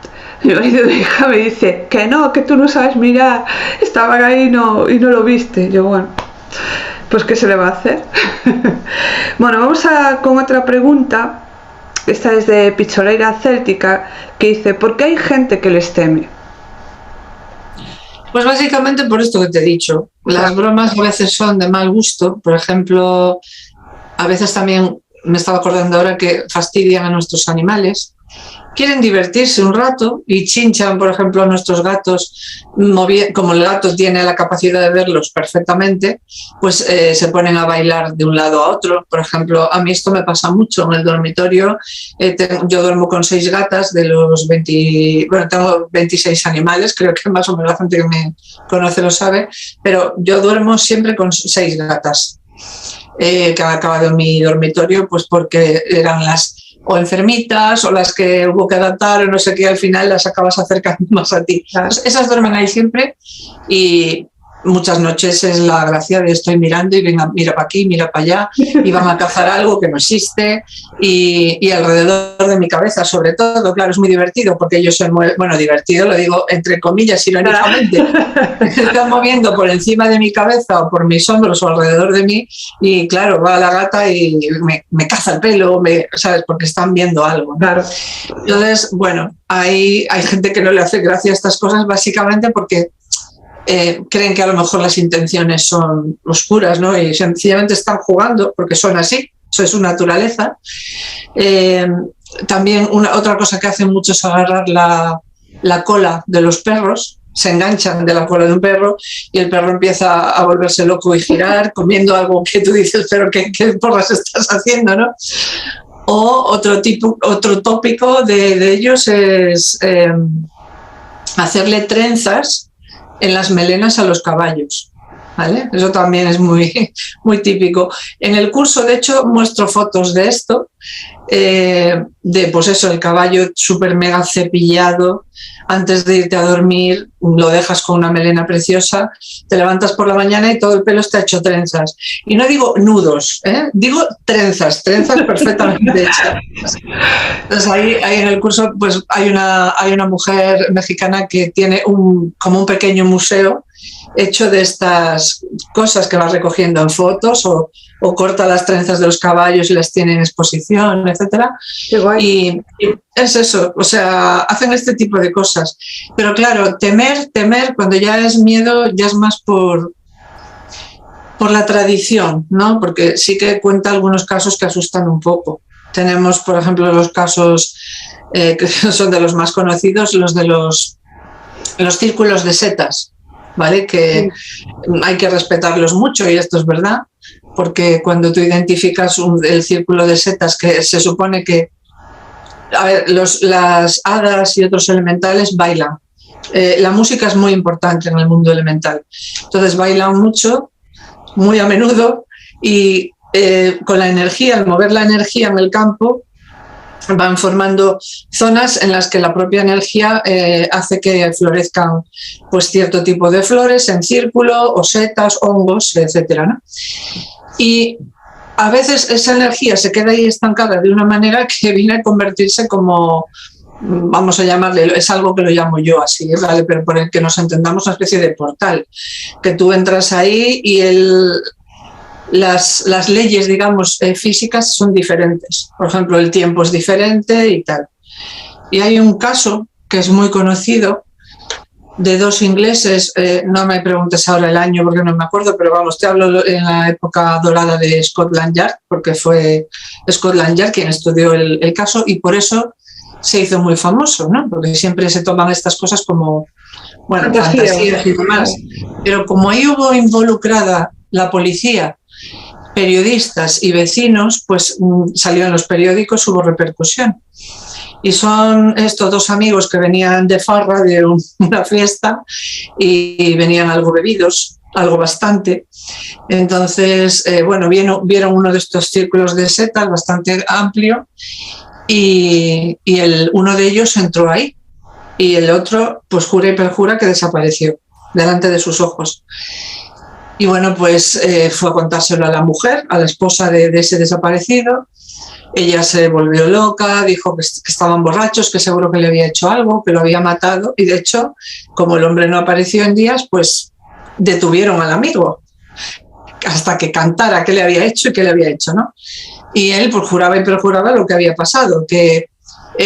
Mi marido de hija me dice que no, que tú no sabes mirar, estaban ahí y no lo viste. Yo, bueno, pues ¿qué se le va a hacer? Bueno, vamos con otra pregunta. Esta es de Picholeira Céltica, que dice, ¿por qué hay gente que les teme? Pues básicamente por esto que te he dicho. Las bromas a veces son de mal gusto. Por ejemplo, a veces también me estaba acordando ahora que fastidian a nuestros animales. quieren divertirse un rato y chinchan, por ejemplo, a nuestros gatos, como el gato tiene la capacidad de verlos perfectamente, pues se ponen a bailar de un lado a otro. Por ejemplo, a mí esto me pasa mucho en el dormitorio. Yo duermo con 6 gatas de los 20, bueno, tengo 26 animales, creo que más o menos la gente que me conoce lo sabe, pero yo duermo siempre con 6 gatas. Que han acabado en mi dormitorio, pues porque eran las o enfermitas o las que hubo que adaptar o no sé qué, al final las acabas acercando más a ti. Pues esas duermen ahí siempre y muchas noches es la gracia de estoy mirando y venga, mira para aquí, mira para allá y van a cazar algo que no existe y alrededor de mi cabeza sobre todo, claro, es muy divertido porque ellos se mueven, bueno, divertido lo digo entre comillas irónicamente, se están moviendo por encima de mi cabeza o por mis hombros o alrededor de mí y claro, va la gata y me caza el pelo, ¿sabes? Porque están viendo algo, ¿no? Claro. Entonces, bueno, hay gente que no le hace gracia a estas cosas básicamente porque creen que a lo mejor las intenciones son oscuras, ¿no? Y sencillamente están jugando porque son así, eso es su naturaleza. También otra cosa que hacen mucho es agarrar la cola de los perros, se enganchan de la cola de un perro y el perro empieza a volverse loco y girar comiendo algo que tú dices, pero ¿qué porras estás haciendo, no? O otro tópico de ellos es hacerle trenzas en las melenas a los caballos, ¿vale? Eso también es muy, muy típico. En el curso, de hecho, muestro fotos de esto, de pues eso, el caballo súper mega cepillado, antes de irte a dormir lo dejas con una melena preciosa, te levantas por la mañana y todo el pelo está hecho trenzas. Y no digo nudos, digo trenzas perfectamente hechas. Entonces ahí en el curso pues hay una mujer mexicana que tiene como un pequeño museo hecho de estas cosas que vas recogiendo en fotos o corta las trenzas de los caballos y las tiene en exposición, etcétera. Qué guay. Y es eso, o sea, hacen este tipo de cosas. Pero claro, temer, cuando ya es miedo, ya es más por la tradición, ¿no? Porque sí que cuenta algunos casos que asustan un poco. Tenemos, por ejemplo, los casos que son de los más conocidos, los de los círculos de setas, ¿vale? Que hay que respetarlos mucho y esto es verdad, porque cuando tú identificas el círculo de setas, que se supone que a ver, las hadas y otros elementales bailan. La música es muy importante en el mundo elemental. Entonces bailan mucho, muy a menudo, y con la energía, al mover la energía en el campo, van formando zonas en las que la propia energía hace que florezcan pues, cierto tipo de flores en círculo, o setas, hongos, etcétera, ¿no? Y a veces esa energía se queda ahí estancada de una manera que viene a convertirse como, vamos a llamarle, es algo que lo llamo yo así, ¿vale? Pero por el que nos entendamos, una especie de portal, que tú entras ahí y las leyes, digamos, físicas son diferentes. Por ejemplo, el tiempo es diferente y tal. Y hay un caso que es muy conocido de 2 ingleses, no me preguntes ahora el año porque no me acuerdo, pero vamos, te hablo en la época dorada de Scotland Yard, porque fue Scotland Yard quien estudió el caso y por eso se hizo muy famoso, ¿no? Porque siempre se toman estas cosas como, bueno, fantasías y demás. Pero como ahí hubo involucrada la policía, periodistas y vecinos, pues salió en los periódicos, hubo repercusión. Y son estos 2 amigos que venían de farra de una fiesta y venían algo bebidos, algo bastante. Entonces, bueno, vieron uno de estos círculos de setas bastante amplio y uno de ellos entró ahí y el otro, pues jura y perjura que desapareció delante de sus ojos. Y bueno, pues fue a contárselo a la mujer, a la esposa de ese desaparecido. Ella se volvió loca, dijo que estaban borrachos, que seguro que le había hecho algo, que lo había matado. Y de hecho, como el hombre no apareció en días, pues detuvieron al amigo hasta que cantara qué le había hecho y qué le había hecho, ¿no? Y él pues juraba y perjuraba lo que había pasado, que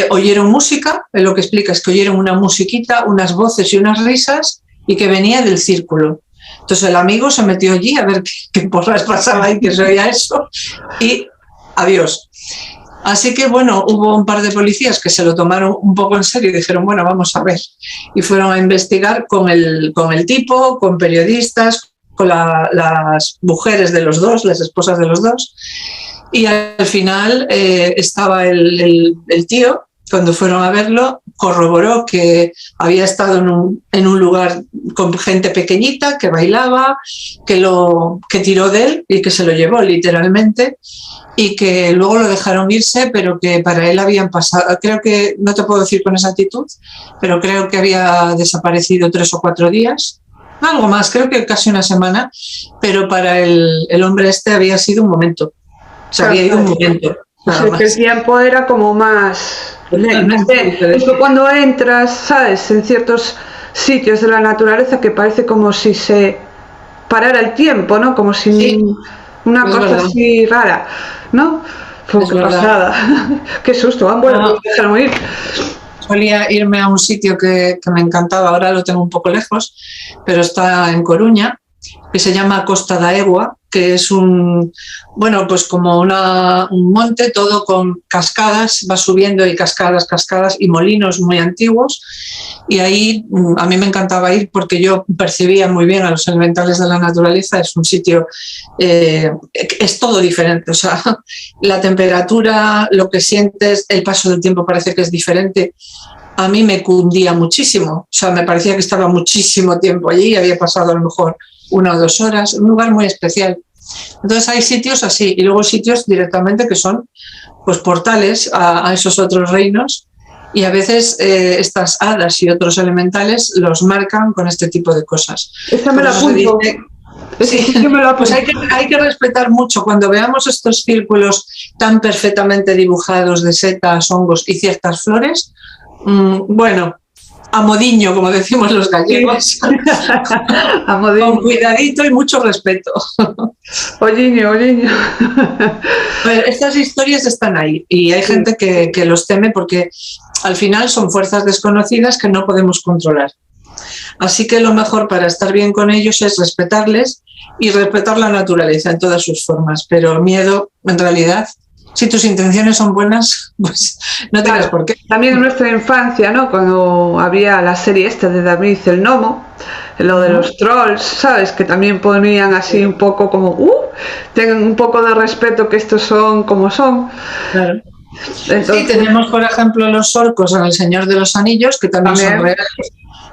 oyeron música, lo que explica es que oyeron una musiquita, unas voces y unas risas y que venía del círculo. Entonces el amigo se metió allí a ver qué porras pasaba y que se oía eso y adiós. Así que, bueno, hubo un par de policías que se lo tomaron un poco en serio y dijeron, bueno, vamos a ver. Y fueron a investigar con el tipo, con periodistas, con las mujeres de los dos, las esposas de los dos. Y al final estaba el tío, cuando fueron a verlo, corroboró que había estado en un lugar con gente pequeñita, que bailaba, que tiró de él y que se lo llevó literalmente, y que luego lo dejaron irse, pero que para él habían pasado, creo que, no te puedo decir con exactitud, pero creo que había desaparecido 3 o 4 días, algo más, creo que casi una semana, pero para el hombre este había sido un momento, se había ido un momento. O sea, que el tiempo era como más... Esto cuando entras, ¿sabes?, en ciertos sitios de la naturaleza que parece como si se parara el tiempo, ¿no? Como si sí, una cosa verdad. Así rara, ¿no? Fue qué pasada. Qué susto, bueno, dejaron ir. Solía irme a un sitio que me encantaba, ahora lo tengo un poco lejos, pero está en Coruña, que se llama Costa da Egua, que es pues como un monte, todo con cascadas, va subiendo y cascadas y molinos muy antiguos, y ahí a mí me encantaba ir porque yo percibía muy bien a los elementales de la naturaleza. Es un sitio, es todo diferente, o sea, la temperatura, lo que sientes, el paso del tiempo parece que es diferente. A mí me cundía muchísimo, o sea, me parecía que estaba muchísimo tiempo allí, había pasado a lo mejor 1 o 2 horas, un lugar muy especial. Entonces hay sitios así, y luego sitios directamente que son pues portales a esos otros reinos, y a veces estas hadas y otros elementales los marcan con este tipo de cosas. Esa me la apunto. Sí, pues hay que respetar mucho cuando veamos estos círculos tan perfectamente dibujados de setas, hongos y ciertas flores. Bueno, a modiño, como decimos los gallegos, a modiño. Con cuidadito y mucho respeto. Olliño. Estas historias están ahí y hay gente que los teme porque al final son fuerzas desconocidas que no podemos controlar. Así que lo mejor para estar bien con ellos es respetarles y respetar la naturaleza en todas sus formas, pero miedo, en realidad, si tus intenciones son buenas, pues no tengas por qué. También en nuestra infancia, ¿no?, cuando había la serie de David el Nomo, lo de los trolls, ¿sabes?, que también ponían así un poco como, tengan un poco de respeto, que estos son como son. Claro. Entonces, sí, tenemos por ejemplo los orcos en El Señor de los Anillos, que también son reales,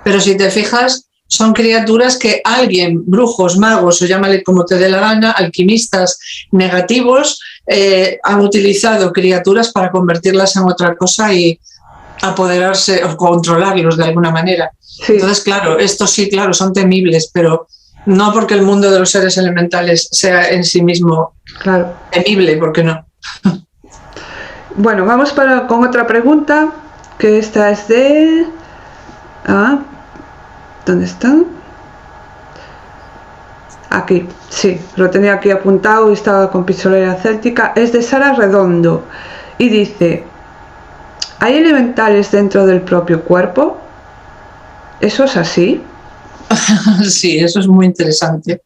pero si te fijas, son criaturas que alguien, brujos, magos, o llámale como te dé la gana, alquimistas negativos, han utilizado criaturas para convertirlas en otra cosa y apoderarse o controlarlos de alguna manera. Sí. Entonces, claro, estos sí, claro, son temibles, pero no porque el mundo de los seres elementales sea en sí mismo temible, porque no. Bueno, vamos con otra pregunta, que esta es de... ¿dónde está? Aquí, sí, lo tenía aquí apuntado y estaba con pistolera céltica. Es de Sara Redondo y dice: ¿hay elementales dentro del propio cuerpo? ¿Eso es así? Sí, eso es muy interesante.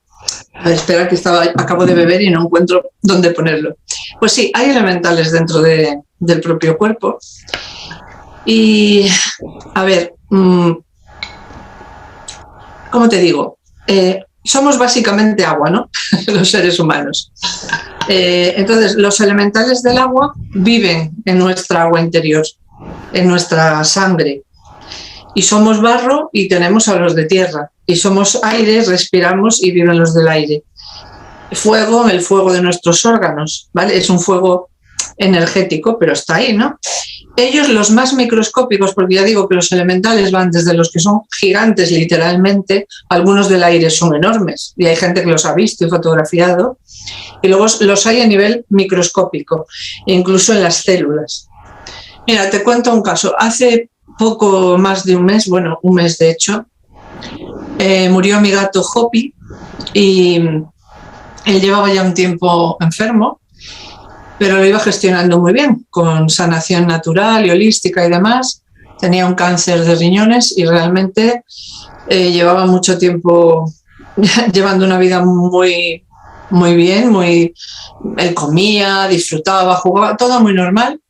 A ver, espera, que acabo de beber y no encuentro dónde ponerlo. Pues sí, hay elementales dentro del propio cuerpo. Y, a ver, ¿cómo te digo? Somos básicamente agua, ¿no? Los seres humanos. Entonces, los elementales del agua viven en nuestra agua interior, en nuestra sangre. Y somos barro y tenemos a los de tierra. Y somos aire, respiramos y viven los del aire. Fuego, el fuego de nuestros órganos, ¿vale? Es un fuego energético, pero está ahí, ¿no? Ellos, los más microscópicos, porque ya digo que los elementales van desde los que son gigantes literalmente, algunos del aire son enormes y hay gente que los ha visto y fotografiado, y luego los hay a nivel microscópico, incluso en las células. Mira, te cuento un caso. Hace poco más de un mes, bueno, un mes de hecho, murió mi gato Hopi y él llevaba ya un tiempo enfermo, pero lo iba gestionando muy bien, con sanación natural y holística y demás. Tenía un cáncer de riñones y realmente llevaba mucho tiempo llevando una vida muy, muy bien, él comía, disfrutaba, jugaba, todo muy normal.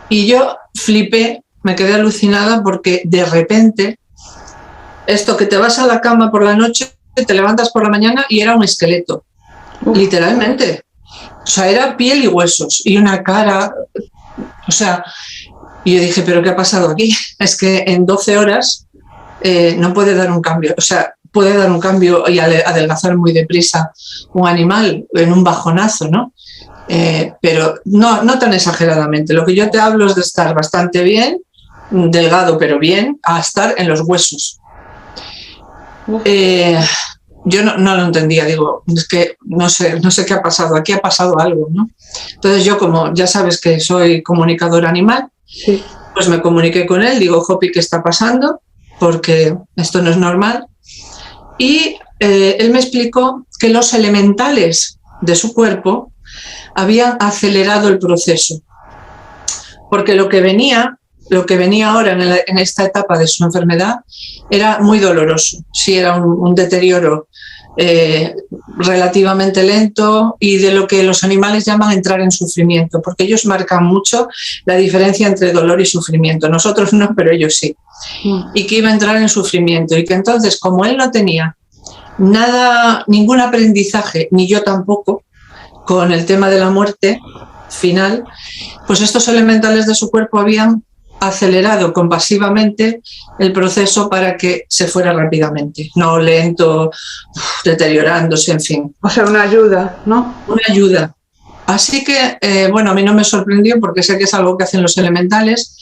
Y yo flipé, me quedé alucinada porque de repente, esto que te vas a la cama por la noche, te levantas por la mañana y era un esqueleto, literalmente. O sea, era piel y huesos y una cara, o sea, y yo dije, ¿pero qué ha pasado aquí? Es que en 12 horas no puede dar un cambio, o sea, puede dar un cambio y adelgazar muy deprisa un animal en un bajonazo, ¿no? Pero no tan exageradamente. Lo que yo te hablo es de estar bastante bien, delgado pero bien, a estar en los huesos. Yo no lo entendía, digo, es que no sé qué ha pasado, aquí ha pasado algo, ¿no? Entonces yo, como ya sabes que soy comunicador animal, sí, pues me comuniqué con él, digo, Jopi, ¿qué está pasando? Porque esto no es normal. Y él me explicó que los elementales de su cuerpo habían acelerado el proceso, porque lo que venía ahora en esta etapa de su enfermedad era muy doloroso. Sí, era un deterioro relativamente lento y de lo que los animales llaman entrar en sufrimiento, porque ellos marcan mucho la diferencia entre dolor y sufrimiento. Nosotros no, pero ellos sí. Y que iba a entrar en sufrimiento y que entonces, como él no tenía ningún aprendizaje, ni yo tampoco, con el tema de la muerte final, pues estos elementales de su cuerpo habían acelerado compasivamente el proceso para que se fuera rápidamente, no lento, deteriorándose, en fin. O sea, una ayuda, ¿no? Una ayuda. Así que, bueno, a mí no me sorprendió porque sé que es algo que hacen los elementales,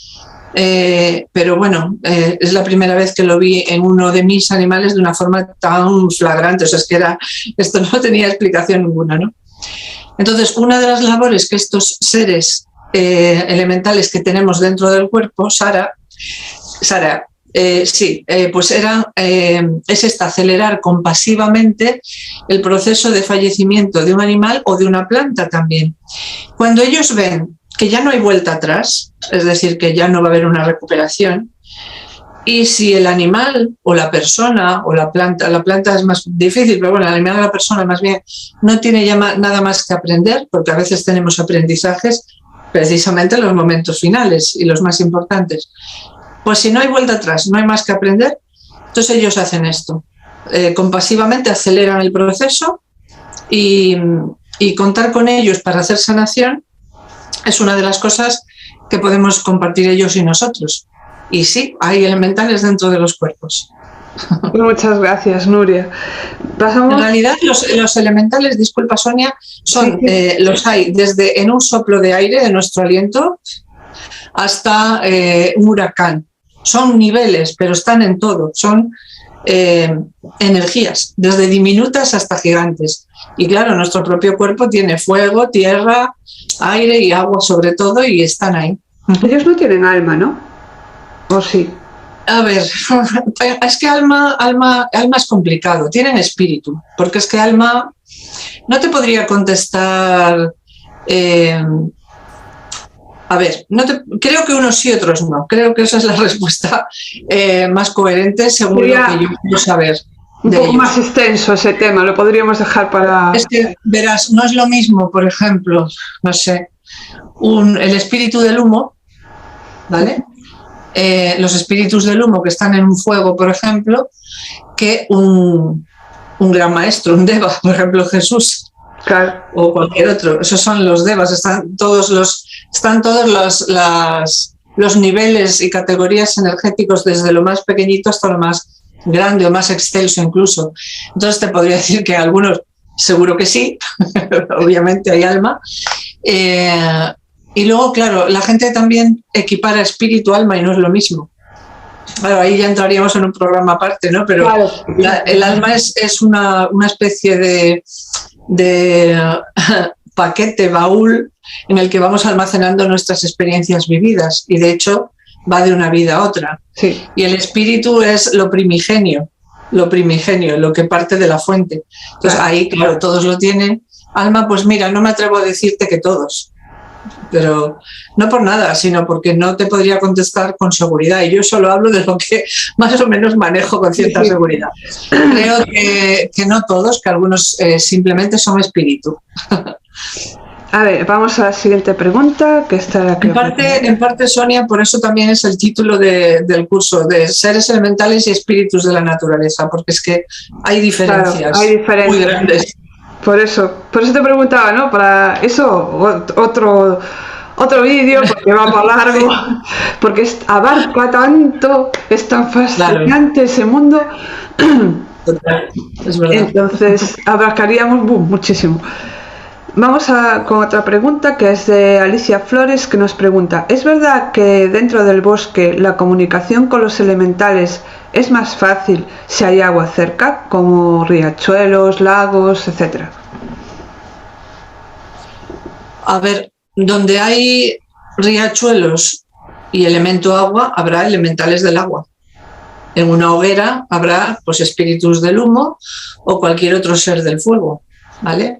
pero bueno, es la primera vez que lo vi en uno de mis animales de una forma tan flagrante, o sea, es que esto no tenía explicación ninguna, ¿no? Entonces, una de las labores que estos seres elementales que tenemos dentro del cuerpo, Sara, pues es esta, acelerar compasivamente el proceso de fallecimiento de un animal o de una planta también. Cuando ellos ven que ya no hay vuelta atrás, es decir, que ya no va a haber una recuperación, y si el animal o la persona o la planta es más difícil, pero bueno, el animal o la persona más bien no tiene ya nada más que aprender, porque a veces tenemos aprendizajes precisamente en los momentos finales y los más importantes. Pues si no hay vuelta atrás, no hay más que aprender, entonces ellos hacen esto. Compasivamente aceleran el proceso y contar con ellos para hacer sanación es una de las cosas que podemos compartir ellos y nosotros. Y sí, hay elementales dentro de los cuerpos. Muchas gracias, Nuria. En realidad los elementales, disculpa Sonia, los hay desde en un soplo de aire de nuestro aliento hasta un huracán. Son niveles, pero están en todo. Son energías, desde diminutas hasta gigantes. Y claro, nuestro propio cuerpo tiene fuego, tierra, aire y agua sobre todo, y están ahí. Ellos no tienen alma, ¿no? ¿O sí? A ver, es que alma es complicado. Tienen espíritu, porque es que alma no te podría contestar. A ver, creo que unos sí, otros no. Creo que esa es la respuesta más coherente según lo que yo quiero saber. Un poco más extenso ese tema, lo podríamos dejar para... Es que, verás, no es lo mismo, por ejemplo, no sé, el espíritu del humo, ¿vale? Los espíritus del humo que están en un fuego, por ejemplo, que un gran maestro, un deva, por ejemplo, Jesús. Claro. O cualquier otro. Esos son los devas, están todos los niveles y categorías energéticos desde lo más pequeñito hasta lo más grande o más excelso incluso. Entonces te podría decir que algunos seguro que sí, obviamente hay alma. Y luego, claro, la gente también equipara espíritu, alma y no es lo mismo. Claro, ahí ya entraríamos en un programa aparte, ¿no? Pero claro, el alma es una especie de paquete, baúl, en el que vamos almacenando nuestras experiencias vividas y de hecho va de una vida a otra. Sí. Y el espíritu es lo primigenio, lo que parte de la fuente. Entonces ahí, claro, todos lo tienen. Alma, pues mira, no me atrevo a decirte que todos, pero no por nada, sino porque no te podría contestar con seguridad. Y yo solo hablo de lo que más o menos manejo con cierta seguridad. Creo que no todos, que algunos simplemente son espíritu. A ver, vamos a la siguiente pregunta, que está aquí. En parte, Sonia, por eso también es el título del curso, de seres elementales y espíritus de la naturaleza, porque es que hay diferencias, claro, hay diferencias muy grandes. Por eso te preguntaba, ¿no? Para eso, otro vídeo, porque va para largo, porque abarca tanto, es tan fascinante ese mundo. Total, es verdad. Entonces, abarcaríamos muchísimo. Vamos con otra pregunta, que es de Alicia Flores, que nos pregunta: ¿es verdad que dentro del bosque la comunicación con los elementales es más fácil si hay agua cerca, como riachuelos, lagos, etcétera? A ver, donde hay riachuelos y elemento agua, habrá elementales del agua. En una hoguera habrá, pues, espíritus del humo o cualquier otro ser del fuego, ¿vale?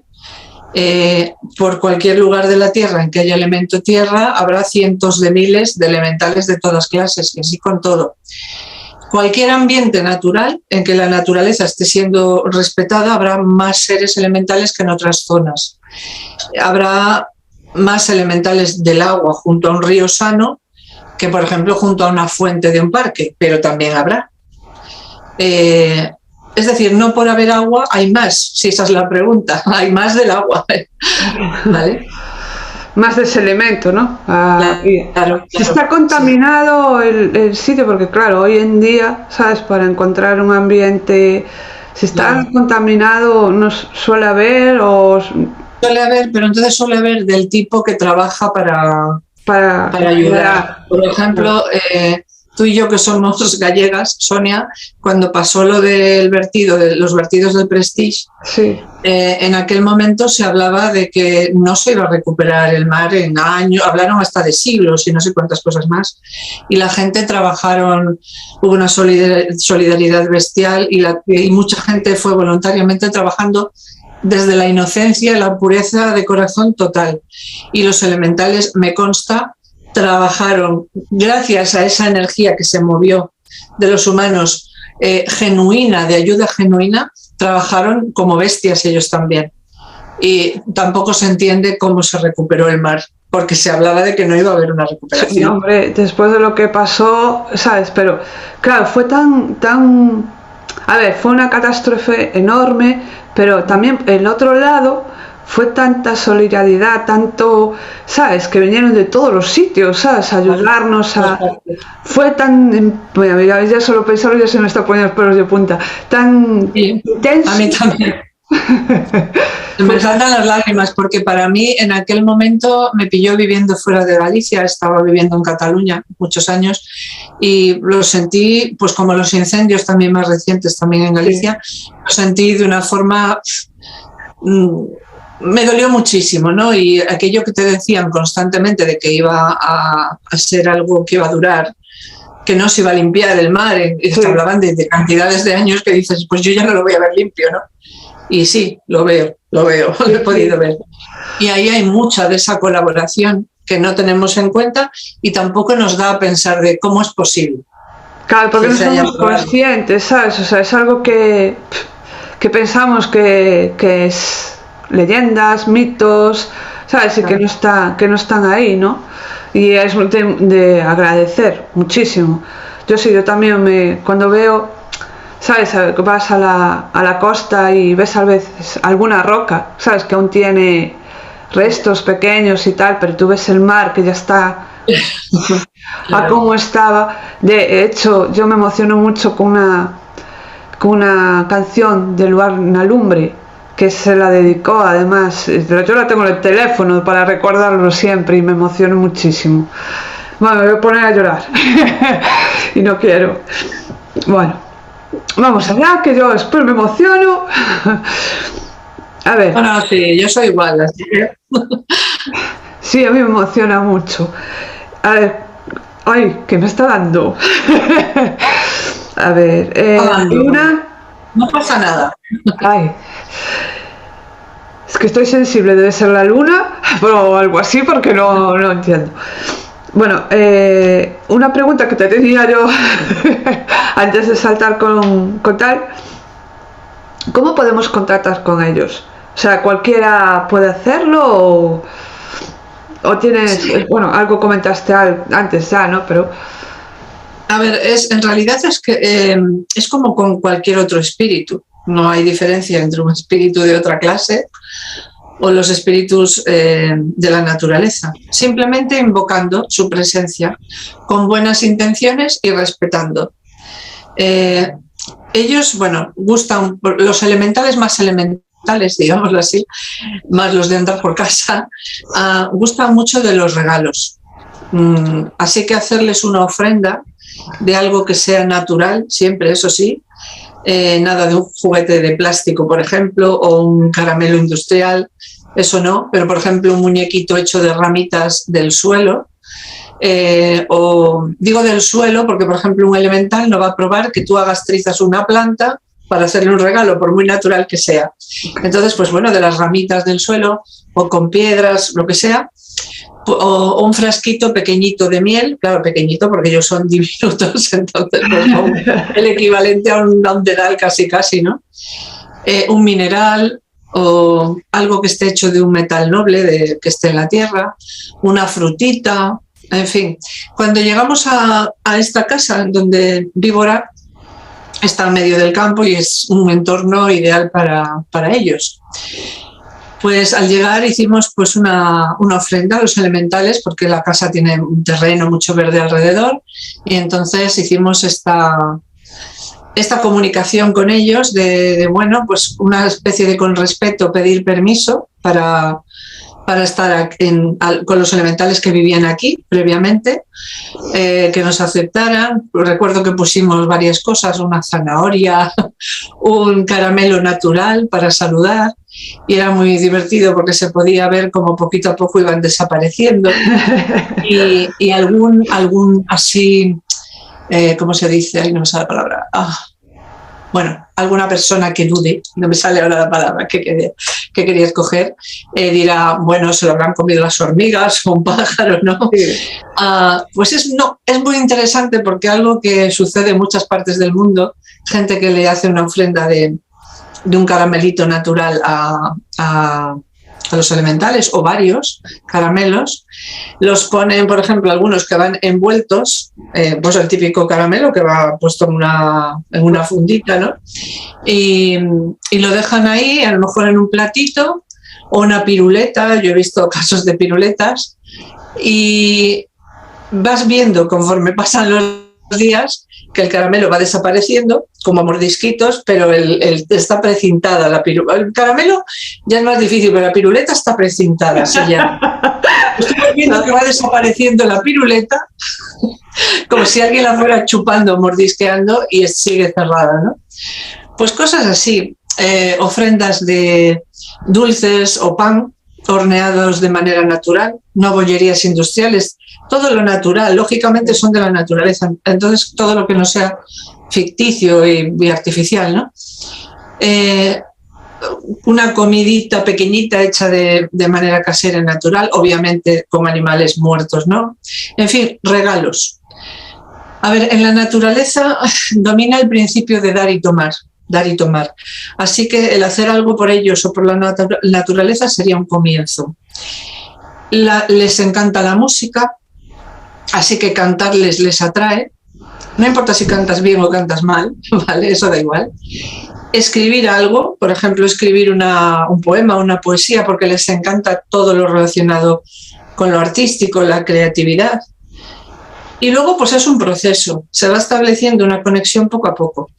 Por cualquier lugar de la Tierra en que haya elemento tierra habrá cientos de miles de elementales de todas clases, y así con todo. Cualquier ambiente natural en que la naturaleza esté siendo respetada, habrá más seres elementales que en otras zonas. Habrá más elementales del agua junto a un río sano que, por ejemplo, junto a una fuente de un parque, pero también habrá. Es decir, no por haber agua hay más, si esa es la pregunta, hay más del agua, ¿vale? Más de ese elemento, ¿no? Claro, si está contaminado el sitio, porque claro, hoy en día, ¿sabes? Para encontrar un ambiente, si está contaminado, no suele haber Suele haber, pero entonces suele haber del tipo que trabaja para ayudar. Por ejemplo, tú y yo, que somos gallegas, Sonia, cuando pasó lo del vertido, de los vertidos del Prestige, sí. En aquel momento se hablaba de que no se iba a recuperar el mar en años, hablaron hasta de siglos y no sé cuántas cosas más, y la gente trabajaron, hubo una solidaridad bestial y mucha gente fue voluntariamente trabajando desde la inocencia y la pureza de corazón total, y los elementales, me consta, trabajaron gracias a esa energía que se movió de los humanos, genuina, de ayuda genuina, trabajaron como bestias ellos también. Y tampoco se entiende cómo se recuperó el mar, porque se hablaba de que no iba a haber una recuperación. Sí, hombre, después de lo que pasó, ¿sabes? Pero claro, fue tan... A ver, fue una catástrofe enorme, pero también el otro lado fue tanta solidaridad, tanto, ¿sabes? Que vinieron de todos los sitios, ¿sabes? A ayudarnos Fue tan... Bueno, ya solo pensarlo ya se me está poniendo los pelos de punta. Tan intenso. A mí también. Me saltan las lágrimas, porque para mí en aquel momento me pilló viviendo fuera de Galicia, estaba viviendo en Cataluña muchos años y lo sentí, pues como los incendios también más recientes también en Galicia, lo sentí de una forma... me dolió muchísimo, ¿no? Y aquello que te decían constantemente de que iba a ser algo que iba a durar, que no se iba a limpiar el mar, te hablaban de cantidades de años que dices, pues yo ya no lo voy a ver limpio, ¿no? Y sí, lo veo, lo he podido ver. Y ahí hay mucha de esa colaboración que no tenemos en cuenta y tampoco nos da a pensar de cómo es posible. Claro, porque no somos conscientes, ¿sabes? O sea, es algo que pensamos que es leyendas, mitos, ¿sabes? Y que no están ahí, ¿no? Y es de agradecer muchísimo. Yo también cuando veo, ¿sabes? Vas a la costa y ves a veces alguna roca, ¿sabes? Que aún tiene restos pequeños y tal, pero tú ves el mar que ya está a cómo estaba. De hecho, yo me emociono mucho con una canción de Luar Nalumbre, que se la dedicó, además, yo la tengo en el teléfono para recordarlo siempre y me emociono muchísimo. Bueno, me voy a poner a llorar y no quiero. Bueno, vamos allá, que yo después me emociono. A ver. Bueno, sí, yo soy igual, así que... Sí, a mí me emociona mucho. A ver, ay, ¿qué me está dando? A ver, una... No pasa nada. Ay. Es que estoy sensible, debe ser la luna o algo así, porque no entiendo. Bueno, una pregunta que te tenía yo antes de saltar con tal. ¿Cómo podemos contactar con ellos? O sea, ¿cualquiera puede hacerlo o tienes, Sí. bueno, algo comentaste antes ya, ¿no? Pero A ver, en realidad es que es como con cualquier otro espíritu. No hay diferencia entre un espíritu de otra clase o los espíritus de la naturaleza. Simplemente invocando su presencia con buenas intenciones y respetando. Ellos, bueno, gustan, los elementales más elementales, digámoslo así, más los de andar por casa, gustan mucho de los regalos. Así que hacerles una ofrenda de algo que sea natural, siempre, eso sí, nada de un juguete de plástico, por ejemplo, o un caramelo industrial, eso no, pero por ejemplo un muñequito hecho de ramitas del suelo, o digo del suelo porque por ejemplo un elemental no va a probar que tú hagas trizas una planta para hacerle un regalo, por muy natural que sea. Entonces, pues bueno, de las ramitas del suelo o con piedras, lo que sea, o un frasquito pequeñito de miel, claro, pequeñito porque ellos son diminutos, entonces pues, el equivalente a un dedal casi, ¿no? Un mineral o algo que esté hecho de un metal noble, que esté en la tierra, una frutita, en fin. Cuando llegamos a esta casa donde Víbora está en medio del campo y es un entorno ideal para ellos. Pues al llegar hicimos pues una ofrenda a los elementales porque la casa tiene un terreno mucho verde alrededor y entonces hicimos esta comunicación con ellos de bueno, pues una especie de con respeto pedir permiso para estar con los elementales que vivían aquí previamente, que nos aceptaran. Recuerdo que pusimos varias cosas, una zanahoria, un caramelo natural para saludar, y era muy divertido porque se podía ver como poquito a poco iban desapareciendo y algún así, ¿cómo se dice? Ahí no me sale la palabra. Bueno, alguna persona que dude, no me sale ahora la palabra que quería escoger, dirá, bueno, se lo habrán comido las hormigas o un pájaro, ¿no? Sí. Pues es muy interesante porque algo que sucede en muchas partes del mundo, gente que le hace una ofrenda de un caramelito natural a los elementales o varios caramelos, los ponen, por ejemplo, algunos que van envueltos, pues el típico caramelo que va puesto en una fundita, ¿no? Y lo dejan ahí, a lo mejor en un platito o una piruleta. Yo he visto casos de piruletas y vas viendo conforme pasan los días que el caramelo va desapareciendo como mordisquitos, pero está precintada la piruleta. El caramelo ya es más difícil, pero la piruleta está precintada. Así ya. Estoy viendo que va desapareciendo la piruleta como si alguien la fuera chupando, mordisqueando y sigue cerrada, ¿no? Pues cosas así, ofrendas de dulces o pan horneados de manera natural, no bollerías industriales, todo lo natural, lógicamente son de la naturaleza, entonces todo lo que no sea ficticio y artificial, ¿no? Una comidita pequeñita hecha de manera casera y natural, obviamente con animales muertos, ¿no? En fin, regalos. A ver, en la naturaleza domina el principio de dar y tomar. Así que el hacer algo por ellos o por la naturaleza sería un comienzo. Les encanta la música, así que cantarles les atrae. No importa si cantas bien o cantas mal, ¿vale? Eso da igual. Escribir algo, por ejemplo, escribir un poema, una poesía, porque les encanta todo lo relacionado con lo artístico, la creatividad. Y luego, pues es un proceso, se va estableciendo una conexión poco a poco.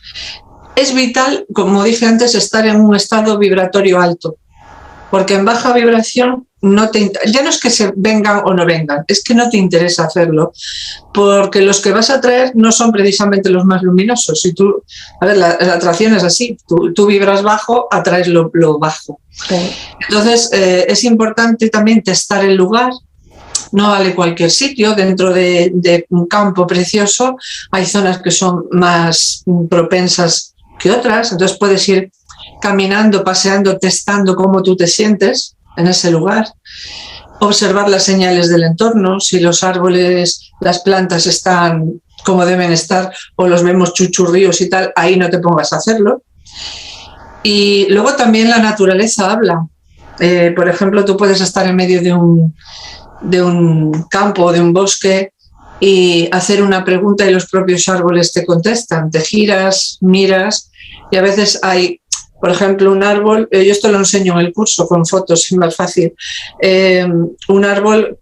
Es vital, como dije antes, estar en un estado vibratorio alto, porque en baja vibración ya no es que se vengan o no vengan, es que no te interesa hacerlo, porque los que vas a atraer no son precisamente los más luminosos. Si la atracción es así, tú vibras bajo, atraes lo bajo. Okay. Entonces es importante también testar el lugar. No vale cualquier sitio. Dentro de un campo precioso hay zonas que son más propensas que otras, entonces puedes ir caminando, paseando, testando cómo tú te sientes en ese lugar. Observar las señales del entorno, si los árboles, las plantas están como deben estar o los vemos chuchurríos y tal, ahí no te pongas a hacerlo. Y luego también la naturaleza habla. Por ejemplo, tú puedes estar en medio de un campo, de un bosque, y hacer una pregunta y los propios árboles te contestan. Te giras, miras, y a veces hay, por ejemplo, un árbol, yo esto lo enseño en el curso con fotos, es más fácil, un árbol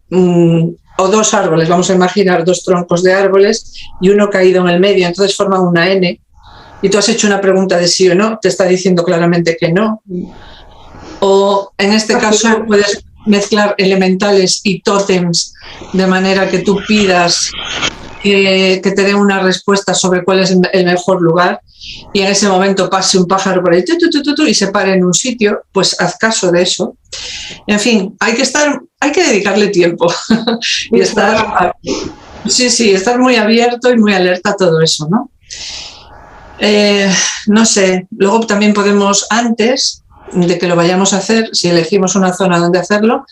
o dos árboles, vamos a imaginar dos troncos de árboles y uno caído en el medio, entonces forman una N, y tú has hecho una pregunta de sí o no, te está diciendo claramente que no. O en este caso puedes mezclar elementales y tótems de manera que tú pidas que te den una respuesta sobre cuál es el mejor lugar, y en ese momento pase un pájaro por ahí y se pare en un sitio, pues haz caso de eso. En fin, hay que dedicarle tiempo y estar muy abierto y muy alerta a todo eso, ¿no? No sé, luego también podemos, antes de que lo vayamos a hacer, si elegimos una zona donde hacerlo,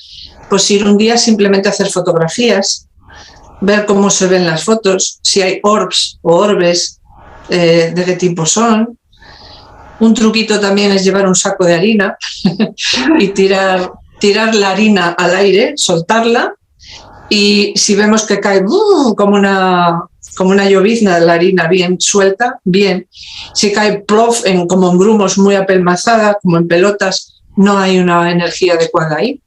pues ir un día simplemente a hacer fotografías, ver cómo se ven las fotos, si hay orbs o orbes, de qué tipo son. Un truquito también es llevar un saco de harina y tirar la harina al aire, soltarla, y si vemos que cae como una llovizna de la harina bien suelta, bien. Si cae plof como en grumos muy apelmazada, como en pelotas, no hay una energía adecuada ahí.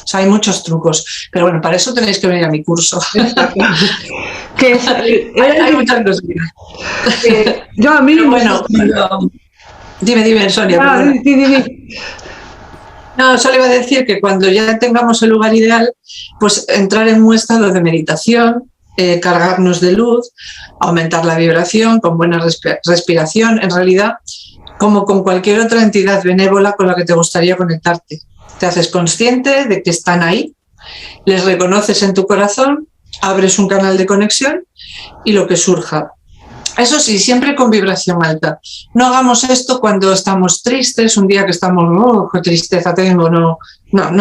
O sea, hay muchos trucos, pero bueno, para eso tenéis que venir a mi curso. Hay muchas cosas. Yo a mí... Bueno, dime, Sonia. No, solo iba a decir que cuando ya tengamos el lugar ideal, pues entrar en un estado de meditación, cargarnos de luz, aumentar la vibración con buena respiración, en realidad, como con cualquier otra entidad benévola con la que te gustaría conectarte. Te haces consciente de que están ahí, les reconoces en tu corazón, abres un canal de conexión y lo que surja. Eso sí, siempre con vibración alta. No hagamos esto cuando estamos tristes, un día que estamos, qué tristeza tengo, no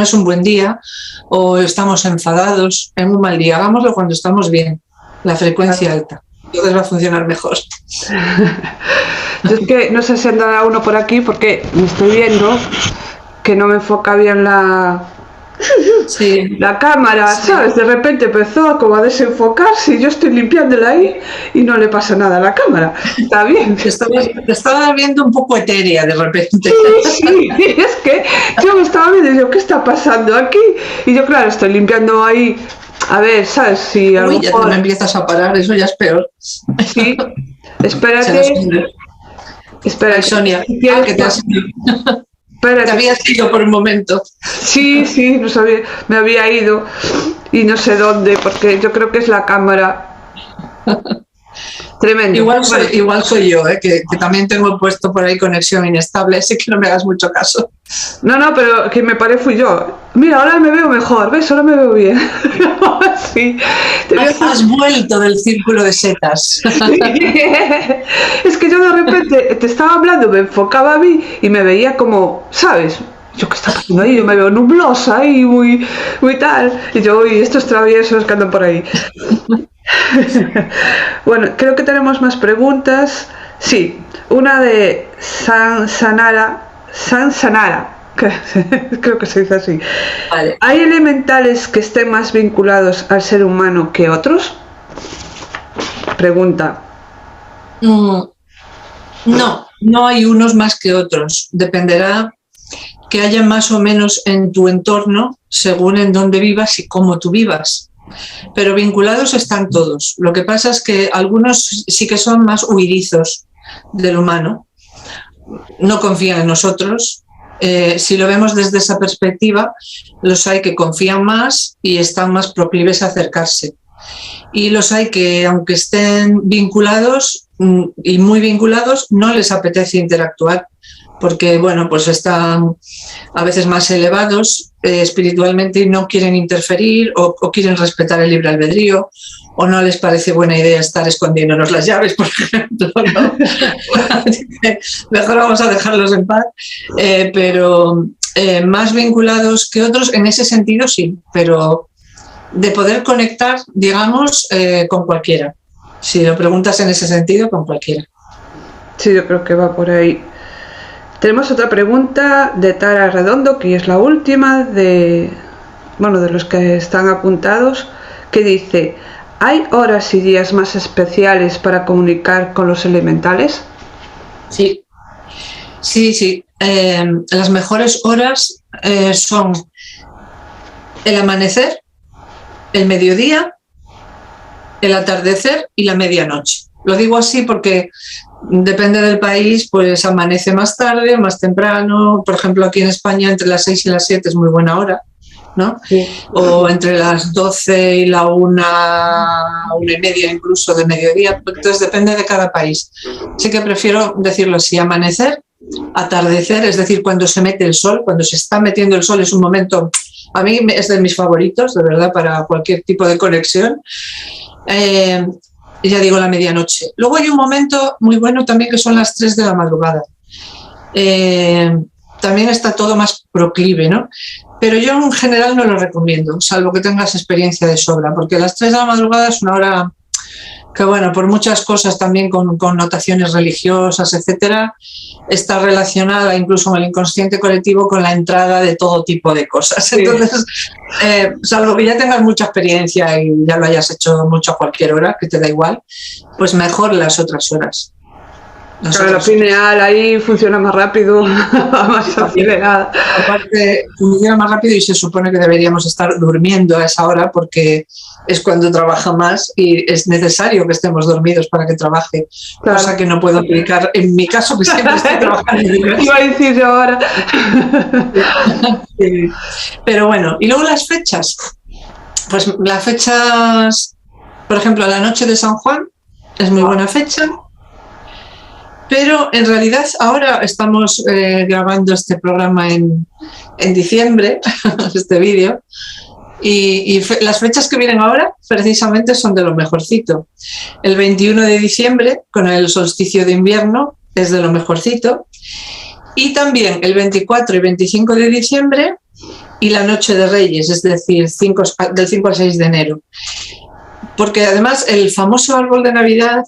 es un buen día, o estamos enfadados, en un mal día. Hagámoslo cuando estamos bien, la frecuencia alta. Entonces va a funcionar mejor. Yo es que no sé si andará uno por aquí porque me estoy viendo que no me enfoca bien la cámara, ¿sabes? De repente empezó como a desenfocarse y yo estoy limpiándola ahí y no le pasa nada a la cámara. Está bien. Te estaba viendo un poco etérea de repente. Sí, es que yo me estaba viendo y digo, ¿qué está pasando aquí? Y yo, claro, estoy limpiando ahí. A ver, ¿sabes? Si a lo mejor... ya te me empiezas a parar, eso ya es peor. Sí, espérate. Espera, Sonia, que te has ido. Te habías ido por un momento. Sí, no sabía, me había ido y no sé dónde, porque yo creo que es la cámara. Tremendo. Igual soy yo, que también tengo puesto por ahí conexión inestable, así que no me hagas mucho caso. No, pero que me paré fui yo. Mira, ahora me veo mejor, ¿ves? Ahora me veo bien. Sí. Has vuelto del círculo de setas. Es que yo de repente te estaba hablando, me enfocaba a mí y me veía como, ¿sabes? Yo, ¿qué está pasando ahí? Yo me veo nublosa y muy tal. Y yo, uy, estos traviesos que andan por ahí. Bueno, creo que tenemos más preguntas. Sí, una de Sansanara, creo que se dice así. Vale. ¿Hay elementales que estén más vinculados al ser humano que otros? Pregunta. No hay unos más que otros. Dependerá que haya más o menos en tu entorno según en dónde vivas y cómo tú vivas. Pero vinculados están todos. Lo que pasa es que algunos sí que son más huidizos del humano. No confían en nosotros. Si lo vemos desde esa perspectiva, los hay que confían más y están más proclives a acercarse. Y los hay que, aunque estén vinculados y muy vinculados, no les apetece interactuar porque bueno, pues están a veces más elevados espiritualmente y no quieren interferir o quieren respetar el libre albedrío, o no les parece buena idea estar escondiéndonos las llaves, por ejemplo, ¿no? Mejor vamos a dejarlos en paz, pero más vinculados que otros en ese sentido sí, pero de poder conectar, digamos, con cualquiera. Si lo preguntas en ese sentido, con cualquiera. Sí, yo creo que va por ahí. Tenemos otra pregunta de Tara Redondo, que es la última de los que están apuntados, que dice: ¿hay horas y días más especiales para comunicar con los elementales? Sí. Las mejores horas son el amanecer, el mediodía, el atardecer y la medianoche. Lo digo así porque depende del país, pues amanece más tarde, más temprano. Por ejemplo, aquí en España entre las 6 y las 7 es muy buena hora, ¿no? Sí. O entre las 12 y la 1:30 incluso de mediodía. Entonces depende de cada país. Así que prefiero decirlo así: amanecer, atardecer, es decir, cuando se mete el sol, cuando se está metiendo el sol, es un momento, a mí es de mis favoritos, de verdad, para cualquier tipo de conexión. Ya digo, la medianoche. Luego hay un momento muy bueno también, que son las 3 de la madrugada. También está todo más proclive, ¿no? Pero yo en general no lo recomiendo, salvo que tengas experiencia de sobra, porque las 3 de la madrugada es una hora que, bueno, por muchas cosas también con connotaciones religiosas, etcétera, está relacionada incluso con el inconsciente colectivo con la entrada de todo tipo de cosas. Sí. Entonces, salvo que ya tengas mucha experiencia y ya lo hayas hecho mucho a cualquier hora, que te da igual, pues mejor las otras horas. Claro, la pineal ahí funciona más rápido, más acelerada. Aparte, funciona más rápido y se supone que deberíamos estar durmiendo a esa hora, porque es cuando trabaja más y es necesario que estemos dormidos para que trabaje, claro. Cosa que no puedo aplicar en mi caso, que siempre estoy trabajando. Iba a decir yo ahora. Sí. Pero bueno, y luego las fechas. Pues las fechas, por ejemplo, la noche de San Juan es muy buena fecha. Pero en realidad ahora estamos grabando este programa en diciembre, este vídeo, y las fechas que vienen ahora precisamente son de lo mejorcito. El 21 de diciembre, con el solsticio de invierno, es de lo mejorcito. Y también el 24 y 25 de diciembre y la Noche de Reyes, es decir, del 5 al 6 de enero. Porque además el famoso árbol de Navidad,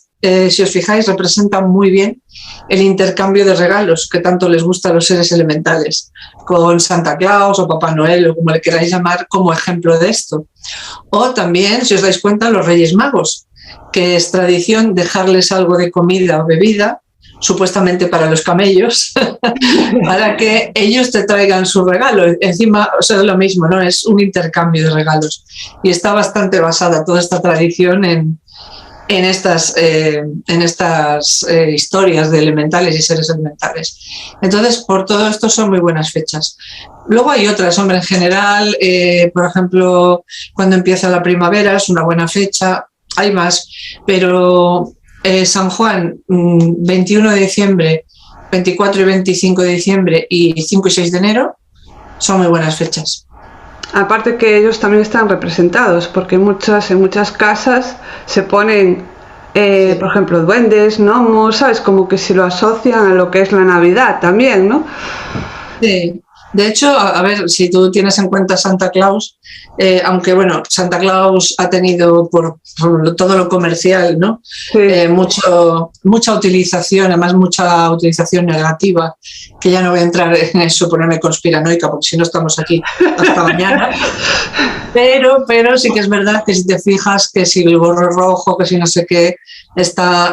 si os fijáis, representa muy bien el intercambio de regalos que tanto les gusta a los seres elementales, con Santa Claus o Papá Noel, o como le queráis llamar, como ejemplo de esto. O también, si os dais cuenta, los Reyes Magos, que es tradición dejarles algo de comida o bebida, supuestamente para los camellos, para que ellos te traigan su regalo. Encima, o sea, es lo mismo, ¿no? Es un intercambio de regalos. Y está bastante basada toda esta tradición en estas historias de elementales y seres elementales. Entonces, por todo esto son muy buenas fechas. Luego hay otras, hombre, en general, por ejemplo, cuando empieza la primavera es una buena fecha, hay más, pero San Juan, 21 de diciembre, 24 y 25 de diciembre y 5 y 6 de enero son muy buenas fechas. Aparte que ellos también están representados, porque en muchas casas se ponen, sí, por ejemplo, duendes, gnomos, ¿sabes? Como que se lo asocian a lo que es la Navidad también, ¿no? Sí. De hecho, a ver, si tú tienes en cuenta Santa Claus, aunque bueno, Santa Claus ha tenido por todo lo comercial, ¿no? Sí. Mucha utilización, además mucha utilización negativa, que ya no voy a entrar en eso, ponerme conspiranoica, porque si no estamos aquí hasta mañana. Pero sí que es verdad que si te fijas que si el gorro rojo, que si no sé qué,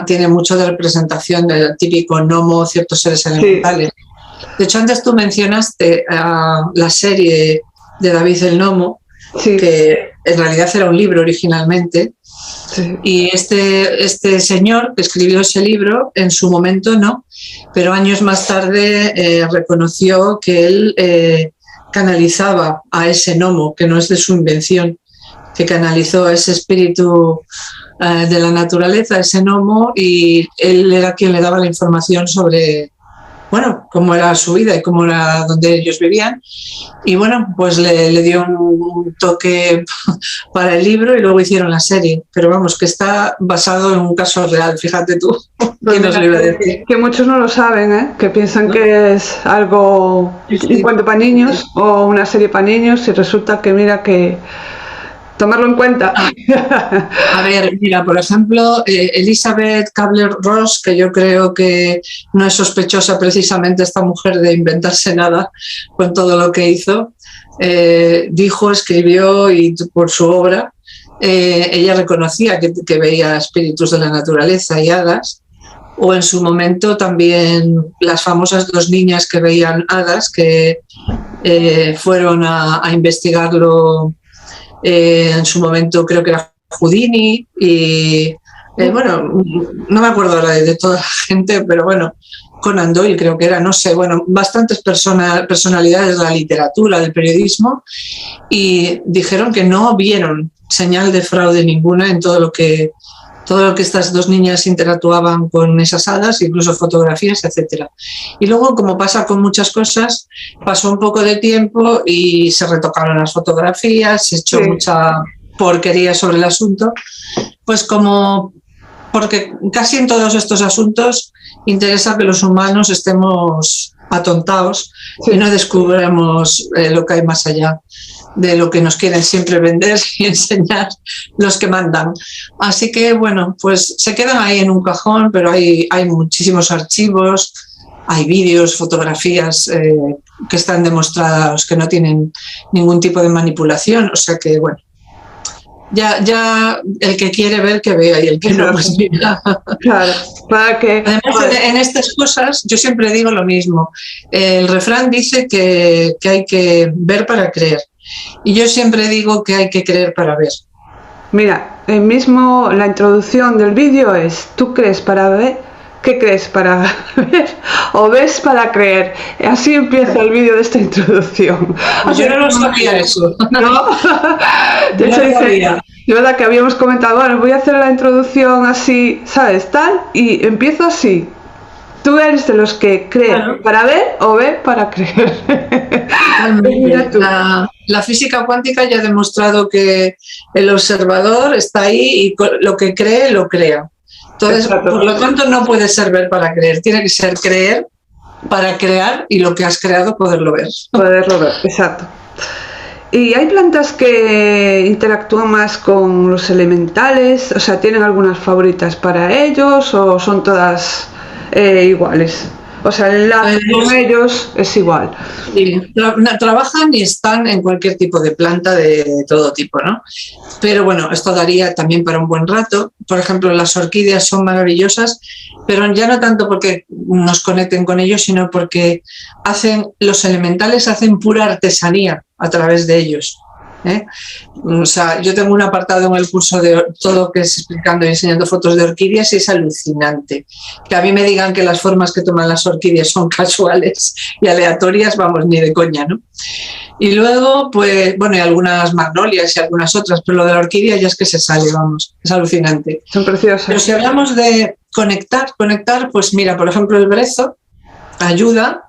tiene mucho de representación del típico gnomo, ciertos seres elementales. Sí. De hecho, antes tú mencionaste la serie de David el Gnomo, sí, que en realidad era un libro originalmente, sí, y este señor que escribió ese libro, en su momento no, pero años más tarde reconoció que él canalizaba a ese gnomo, que no es de su invención, que canalizó a ese espíritu de la naturaleza, ese gnomo, y él era quien le daba la información sobre bueno, cómo era su vida y cómo era donde ellos vivían. Y bueno, pues le dio un toque para el libro y luego hicieron la serie. Pero vamos, que está basado en un caso real, fíjate tú. ¿Quién nos lo iba a decir? Que muchos no lo saben, ¿eh? Que piensan ¿No? que es algo, un cuento para niños o una serie para niños, y resulta que mira que tomarlo en cuenta. A ver, mira, por ejemplo, Elizabeth Kubler-Ross, que yo creo que no es sospechosa precisamente esta mujer de inventarse nada con todo lo que hizo, dijo, escribió y por su obra, ella reconocía que veía espíritus de la naturaleza y hadas, o en su momento también las famosas 2 niñas que veían hadas, que fueron a investigarlo. En su momento creo que era Houdini y bueno, no me acuerdo ahora de toda la gente, pero bueno, Conan Doyle creo que era, no sé, bueno, bastantes personalidades de la literatura, del periodismo, y dijeron que no vieron señal de fraude ninguna en todo lo que estas 2 niñas interactuaban con esas hadas, incluso fotografías, etcétera. Y luego, como pasa con muchas cosas, pasó un poco de tiempo y se retocaron las fotografías, se echó mucha porquería sobre el asunto, pues porque casi en todos estos asuntos interesa que los humanos estemos atontados y no descubramos lo que hay más allá de lo que nos quieren siempre vender y enseñar los que mandan. Así que, bueno, pues se quedan ahí en un cajón, pero hay muchísimos archivos, hay vídeos, fotografías que están demostrados que no tienen ningún tipo de manipulación, o sea que, bueno, ya el que quiere ver que vea y el que no, pues mira. Claro, para que... Además, en estas cosas yo siempre digo lo mismo. El refrán dice que hay que ver para creer. Y yo siempre digo que hay que creer para ver. Mira, mismo la introducción del vídeo es: ¿tú crees para ver? ¿Qué crees para ver? ¿O ves para creer? Así empieza el vídeo de esta introducción. Yo no lo sabía eso. ¿No? De hecho, dice, de verdad que habíamos comentado, bueno, voy a hacer la introducción así, ¿sabes? Tal, y empiezo así. Tú eres de los que creen para ver o ve para creer. La física cuántica ya ha demostrado que el observador está ahí y lo que cree, lo crea. Entonces, por lo tanto, no puede ser ver para creer, tiene que ser creer para crear y lo que has creado poderlo ver. Poderlo ver, exacto. ¿Y hay plantas que interactúan más con los elementales? O sea, ¿tienen algunas favoritas para ellos o son todas iguales? O sea, el enlace con ellos es igual. Sí, trabajan y están en cualquier tipo de planta de todo tipo, ¿no? Pero bueno, esto daría también para un buen rato. Por ejemplo, las orquídeas son maravillosas, pero ya no tanto porque nos conecten con ellos, sino porque los elementales hacen pura artesanía a través de ellos. O sea, yo tengo un apartado en el curso de todo que es explicando y enseñando fotos de orquídeas y es alucinante. Que a mí me digan que las formas que toman las orquídeas son casuales y aleatorias, vamos, ni de coña, ¿no? Y luego, pues, bueno, hay algunas magnolias y algunas otras, pero lo de la orquídea ya es que se sale, vamos, es alucinante. Son preciosas. Pero si hablamos de conectar, pues mira, por ejemplo, el brezo ayuda.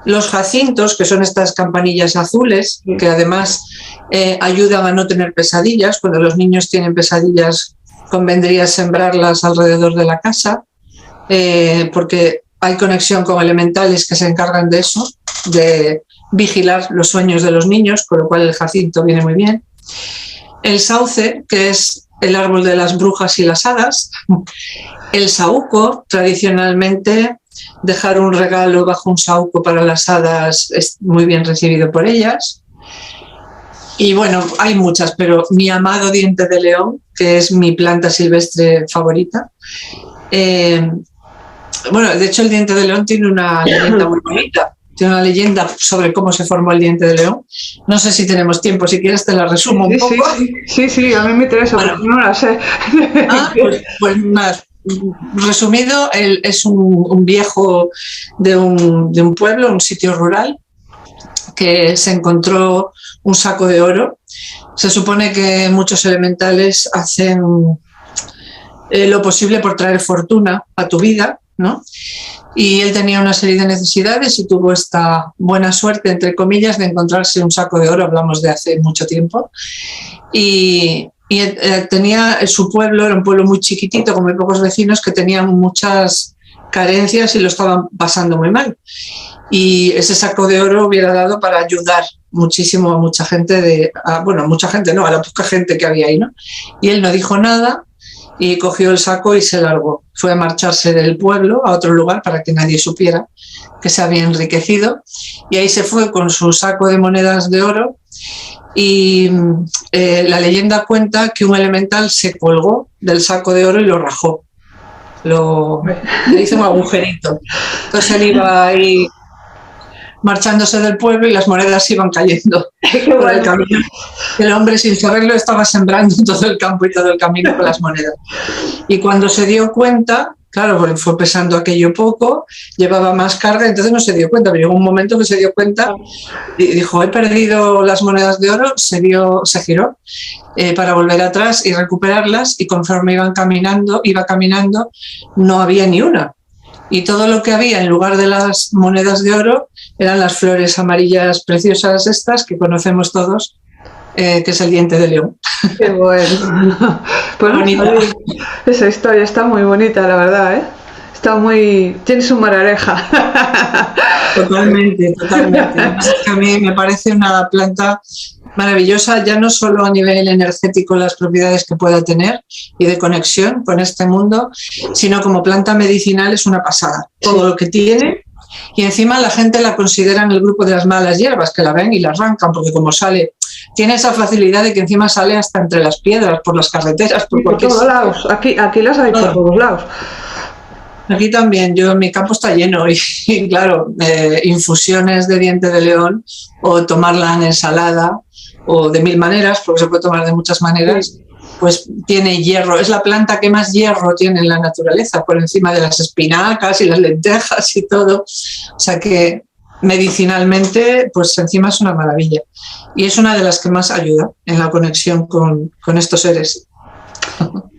Los jacintos, que son estas campanillas azules, que además ayudan a no tener pesadillas. Cuando los niños tienen pesadillas, convendría sembrarlas alrededor de la casa, porque hay conexión con elementales que se encargan de eso, de vigilar los sueños de los niños, con lo cual el jacinto viene muy bien. El sauce, que es el árbol de las brujas y las hadas. El saúco, tradicionalmente, dejar un regalo bajo un saúco para las hadas es muy bien recibido por ellas. Y bueno, hay muchas, pero mi amado diente de león, que es mi planta silvestre favorita. Bueno, de hecho el diente de león tiene una leyenda muy bonita. Tiene una leyenda sobre cómo se formó el diente de león. No sé si tenemos tiempo, si quieres te la resumo un poco. Sí, a mí me interesa, bueno, porque no la sé. Pues más. Resumido, es un viejo de un pueblo, un sitio rural, que se encontró un saco de oro. Se supone que muchos elementales hacen lo posible por traer fortuna a tu vida, ¿no? Y él tenía una serie de necesidades y tuvo esta buena suerte, entre comillas, de encontrarse un saco de oro, hablamos de hace mucho tiempo, y tenía su pueblo, era un pueblo muy chiquitito, con muy pocos vecinos, que tenían muchas carencias y lo estaban pasando muy mal. Y ese saco de oro hubiera dado para ayudar muchísimo a mucha gente, mucha gente no, a la poca gente que había ahí, ¿no? Y él no dijo nada y cogió el saco y se largó. Fue a marcharse del pueblo a otro lugar para que nadie supiera que se había enriquecido, y ahí se fue con su saco de monedas de oro. Y la leyenda cuenta que un elemental se colgó del saco de oro y lo rajó, le hizo un agujerito. Entonces él iba ahí marchándose del pueblo y las monedas iban cayendo por el camino. El hombre, sin saberlo, estaba sembrando todo el campo y todo el camino con las monedas. Y cuando se dio cuenta, claro, fue pesando aquello poco, llevaba más carga, entonces no se dio cuenta, pero llegó un momento que se dio cuenta y dijo, he perdido las monedas de oro, se giró para volver atrás y recuperarlas, y conforme iba caminando, no había ni una. Y todo lo que había en lugar de las monedas de oro eran las flores amarillas preciosas estas que conocemos todos, que es el diente de león. Qué bueno. Pues esa historia está muy bonita, la verdad, ¿eh? Tiene su marareja. Totalmente. A mí me parece una planta maravillosa, ya no solo a nivel energético, las propiedades que pueda tener y de conexión con este mundo, sino como planta medicinal es una pasada. Todo lo que tiene, y encima la gente la considera en el grupo de las malas hierbas, que la ven y la arrancan, porque como sale, tiene esa facilidad de que encima sale hasta entre las piedras, por las carreteras, por todos lados. Aquí las hay por todos lados. Aquí también, mi campo está lleno y claro, infusiones de diente de león, o tomarla en ensalada, o de mil maneras, porque se puede tomar de muchas maneras, pues tiene hierro. Es la planta que más hierro tiene en la naturaleza, por encima de las espinacas y las lentejas y todo. O sea que medicinalmente, pues encima es una maravilla. Y es una de las que más ayuda en la conexión con estos seres.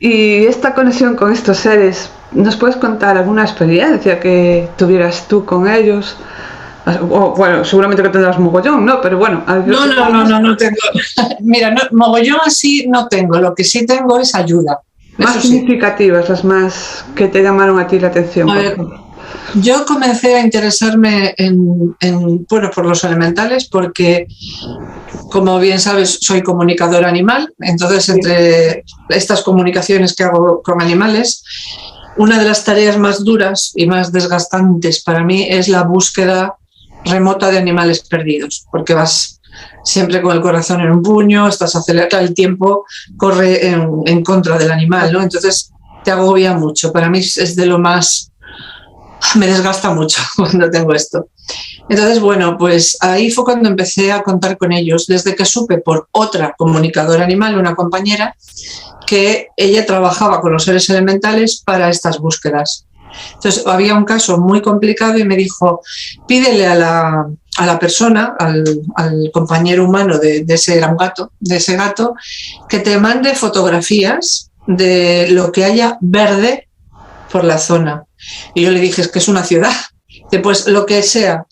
Y esta conexión con estos seres, ¿nos puedes contar alguna experiencia que tuvieras tú con ellos? O, bueno, seguramente que tendrás mogollón, ¿no? Pero bueno. No tengo. Mira, mogollón así no tengo. Lo que sí tengo es ayuda. Más significativas, las más que te llamaron a ti la atención. A ver, yo comencé a interesarme por los elementales porque, como bien sabes, soy comunicadora animal. Entonces, entre estas comunicaciones que hago con animales, una de las tareas más duras y más desgastantes para mí es la búsqueda remota de animales perdidos, porque vas siempre con el corazón en un puño, estás acelerado, el tiempo corre en contra del animal, ¿no? Entonces te agobia mucho. Para mí es de lo más... Me desgasta mucho cuando tengo esto. Entonces, bueno, pues ahí fue cuando empecé a contar con ellos, desde que supe por otra comunicadora animal, una compañera, que ella trabajaba con los seres elementales para estas búsquedas. Entonces había un caso muy complicado y me dijo, pídele a la persona, al compañero humano de ese gato, que te mande fotografías de lo que haya verde por la zona. Y yo le dije, es que es una ciudad. Pues lo que sea,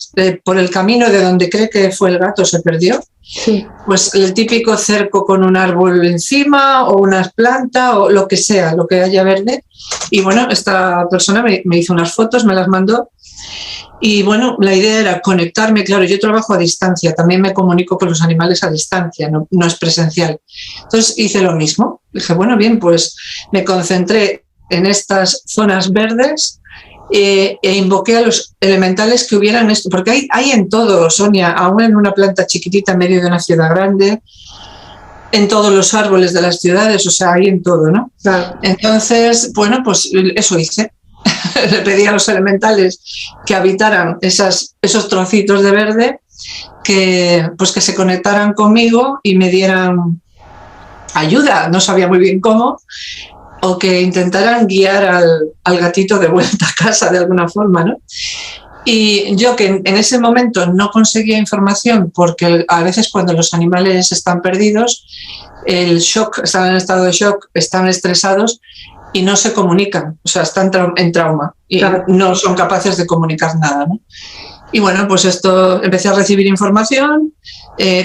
por el camino de donde cree que fue el gato se perdió, sí. Pues el típico cerco con un árbol encima o una planta o lo que sea, lo que haya verde. Y bueno, esta persona me hizo unas fotos, me las mandó. Y bueno, la idea era conectarme, claro, yo trabajo a distancia, también me comunico con los animales a distancia, no es presencial. Entonces hice lo mismo. Dije, bueno, bien, pues me concentré en estas zonas verdes e invoqué a los elementales que hubieran esto, porque hay en todo, Sonia, aún en una planta chiquitita en medio de una ciudad grande, en todos los árboles de las ciudades, o sea, hay en todo, ¿no? Claro. Entonces, bueno, pues eso hice. Le pedí a los elementales que habitaran esos trocitos de verde, que se conectaran conmigo y me dieran ayuda, no sabía muy bien cómo, o que intentaran guiar al gatito de vuelta a casa de alguna forma, ¿no? Y yo, que en ese momento no conseguía información, porque a veces cuando los animales están perdidos, el shock, están en estado de shock, están estresados, y no se comunican, o sea, están en trauma y Claro. no son capaces de comunicar nada, ¿no? Y bueno, pues esto, empecé a recibir información,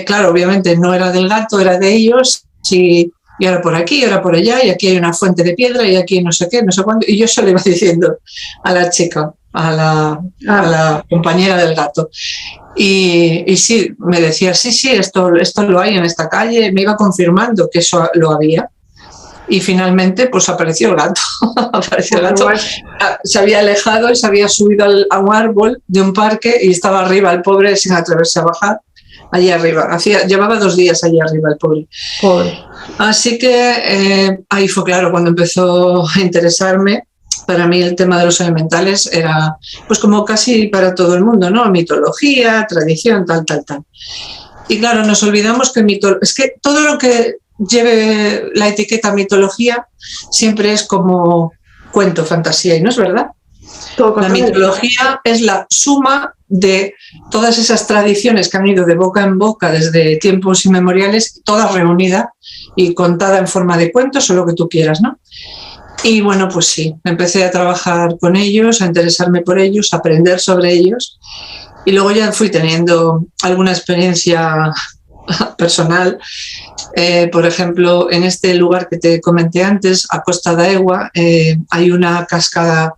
claro, obviamente no era del gato, era de ellos, y ahora por aquí, ahora por allá, y aquí hay una fuente de piedra, y aquí no sé qué, no sé cuándo, y yo se lo iba diciendo a la chica, a la compañera del gato. Y sí, me decía, sí, esto lo hay en esta calle, me iba confirmando que eso lo había. Y finalmente pues apareció el gato. Apareció el gato. Se había alejado y se había subido a un árbol de un parque y estaba arriba el pobre sin atreverse a bajar. Allí arriba. Llevaba 2 días allí arriba el pobre. Así que ahí fue claro cuando empezó a interesarme. Para mí el tema de los elementales era pues como casi para todo el mundo, ¿no? Mitología, tradición, tal. Y claro, nos olvidamos que es que todo lo que lleve la etiqueta mitología siempre es como cuento, fantasía, y no es verdad. La mitología es la suma de todas esas tradiciones que han ido de boca en boca desde tiempos inmemoriales, todas reunidas y contada en forma de cuentos o lo que tú quieras, ¿no? Y bueno, pues sí, empecé a trabajar con ellos, a interesarme por ellos, a aprender sobre ellos, y luego ya fui teniendo alguna experiencia personal. Por ejemplo, en este lugar que te comenté antes, a Costa d'Aigua, hay una cascada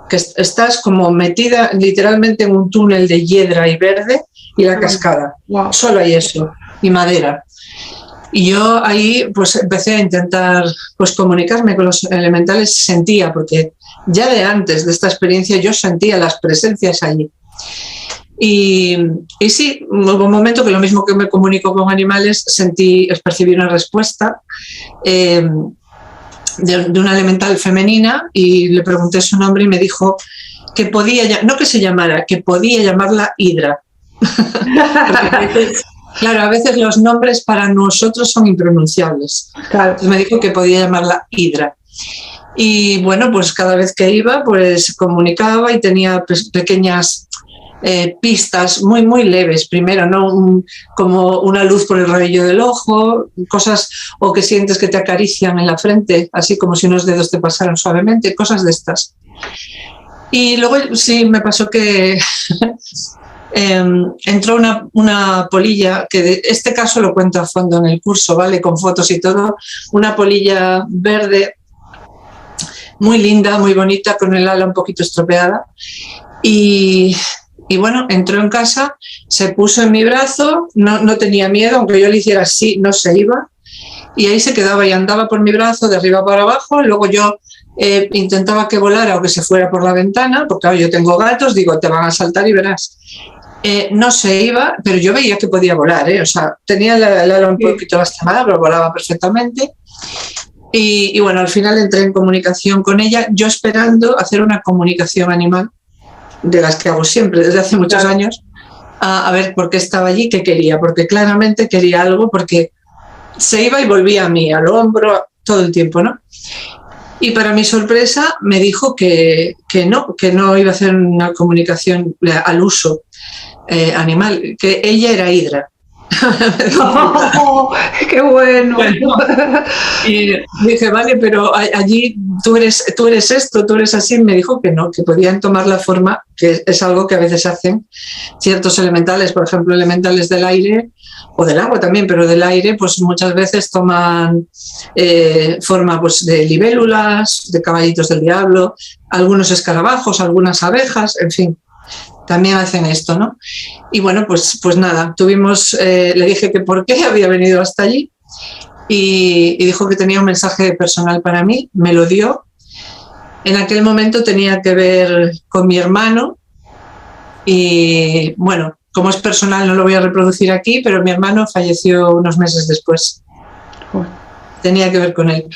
que estás como metida literalmente en un túnel de hiedra y verde y la cascada. Wow. Solo hay eso, y madera. Y yo ahí pues empecé a intentar pues comunicarme con los elementales, sentía, porque ya de antes de esta experiencia yo sentía las presencias allí. Y sí, hubo un momento que lo mismo que me comunico con animales, percibí una respuesta de una elemental femenina y le pregunté su nombre y me dijo que podía, no que se llamara, que podía llamarla Hidra. Claro, a veces los nombres para nosotros son impronunciables. Claro. Entonces me dijo que podía llamarla Hidra. Y bueno, pues cada vez que iba, pues comunicaba y tenía pequeñas pistas muy leves. Primero, ¿no? Como una luz por el rabillo del ojo, cosas, o que sientes que te acarician en la frente, así como si unos dedos te pasaran suavemente, cosas de estas. Y luego sí me pasó que entró una polilla, que de este caso lo cuento a fondo en el curso, ¿vale? Con fotos y todo, una polilla verde muy linda, muy bonita, con el ala un poquito estropeada. Y bueno, entró en casa, se puso en mi brazo, no tenía miedo, aunque yo le hiciera así, no se iba. Y ahí se quedaba y andaba por mi brazo de arriba para abajo. Luego yo intentaba que volara o que se fuera por la ventana, porque claro, yo tengo gatos, digo, te van a saltar y verás. No se iba, pero yo veía que podía volar, o sea, tenía el ala un poquito lastimada, pero volaba perfectamente. Y bueno, al final entré en comunicación con ella, yo esperando hacer una comunicación animal, de las que hago siempre, desde hace muchos años, a ver por qué estaba allí, qué quería, porque claramente quería algo, porque se iba y volvía a mí, al hombro, todo el tiempo, ¿no? Y para mi sorpresa me dijo que no iba a hacer una comunicación al uso animal, que ella era Hidra. ¡Oh, qué bueno! Y dije, vale, pero allí tú eres esto, tú eres así. Me dijo que no, que podían tomar la forma, que es algo que a veces hacen ciertos elementales, por ejemplo, elementales del aire o del agua también, pero del aire, pues muchas veces toman forma pues, de libélulas, de caballitos del diablo, algunos escarabajos, algunas abejas, en fin. También hacen esto, ¿no? Y bueno, pues nada, le dije que por qué había venido hasta allí y dijo que tenía un mensaje personal para mí, me lo dio. En aquel momento tenía que ver con mi hermano y bueno, como es personal no lo voy a reproducir aquí, pero mi hermano falleció unos meses después. Tenía que ver con él.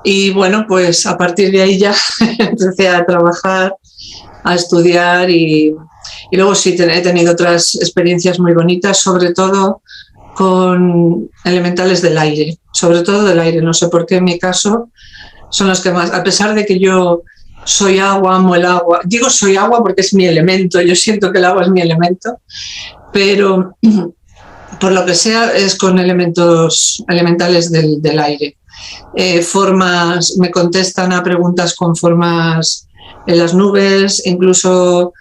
Y bueno, pues a partir de ahí ya empecé a trabajar, a estudiar y luego sí he tenido otras experiencias muy bonitas, sobre todo con elementales del aire, sobre todo del aire, no sé por qué en mi caso son los que más, a pesar de que yo soy agua, amo el agua, digo soy agua porque es mi elemento, yo siento que el agua es mi elemento, pero por lo que sea es con elementales del aire. formas, me contestan a preguntas con formas en las nubes, incluso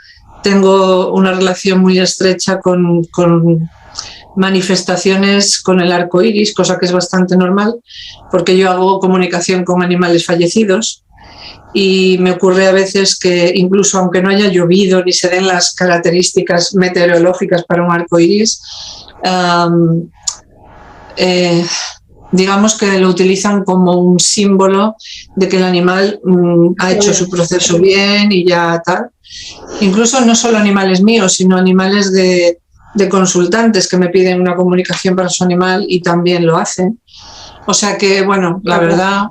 tengo una relación muy estrecha con manifestaciones con el arco iris, cosa que es bastante normal, porque yo hago comunicación con animales fallecidos y me ocurre a veces que incluso aunque no haya llovido ni se den las características meteorológicas para un arco iris, digamos que lo utilizan como un símbolo de que el animal ha hecho su proceso bien y ya tal. Incluso no solo animales míos, sino animales de consultantes que me piden una comunicación para su animal y también lo hacen. O sea que, bueno, la verdad,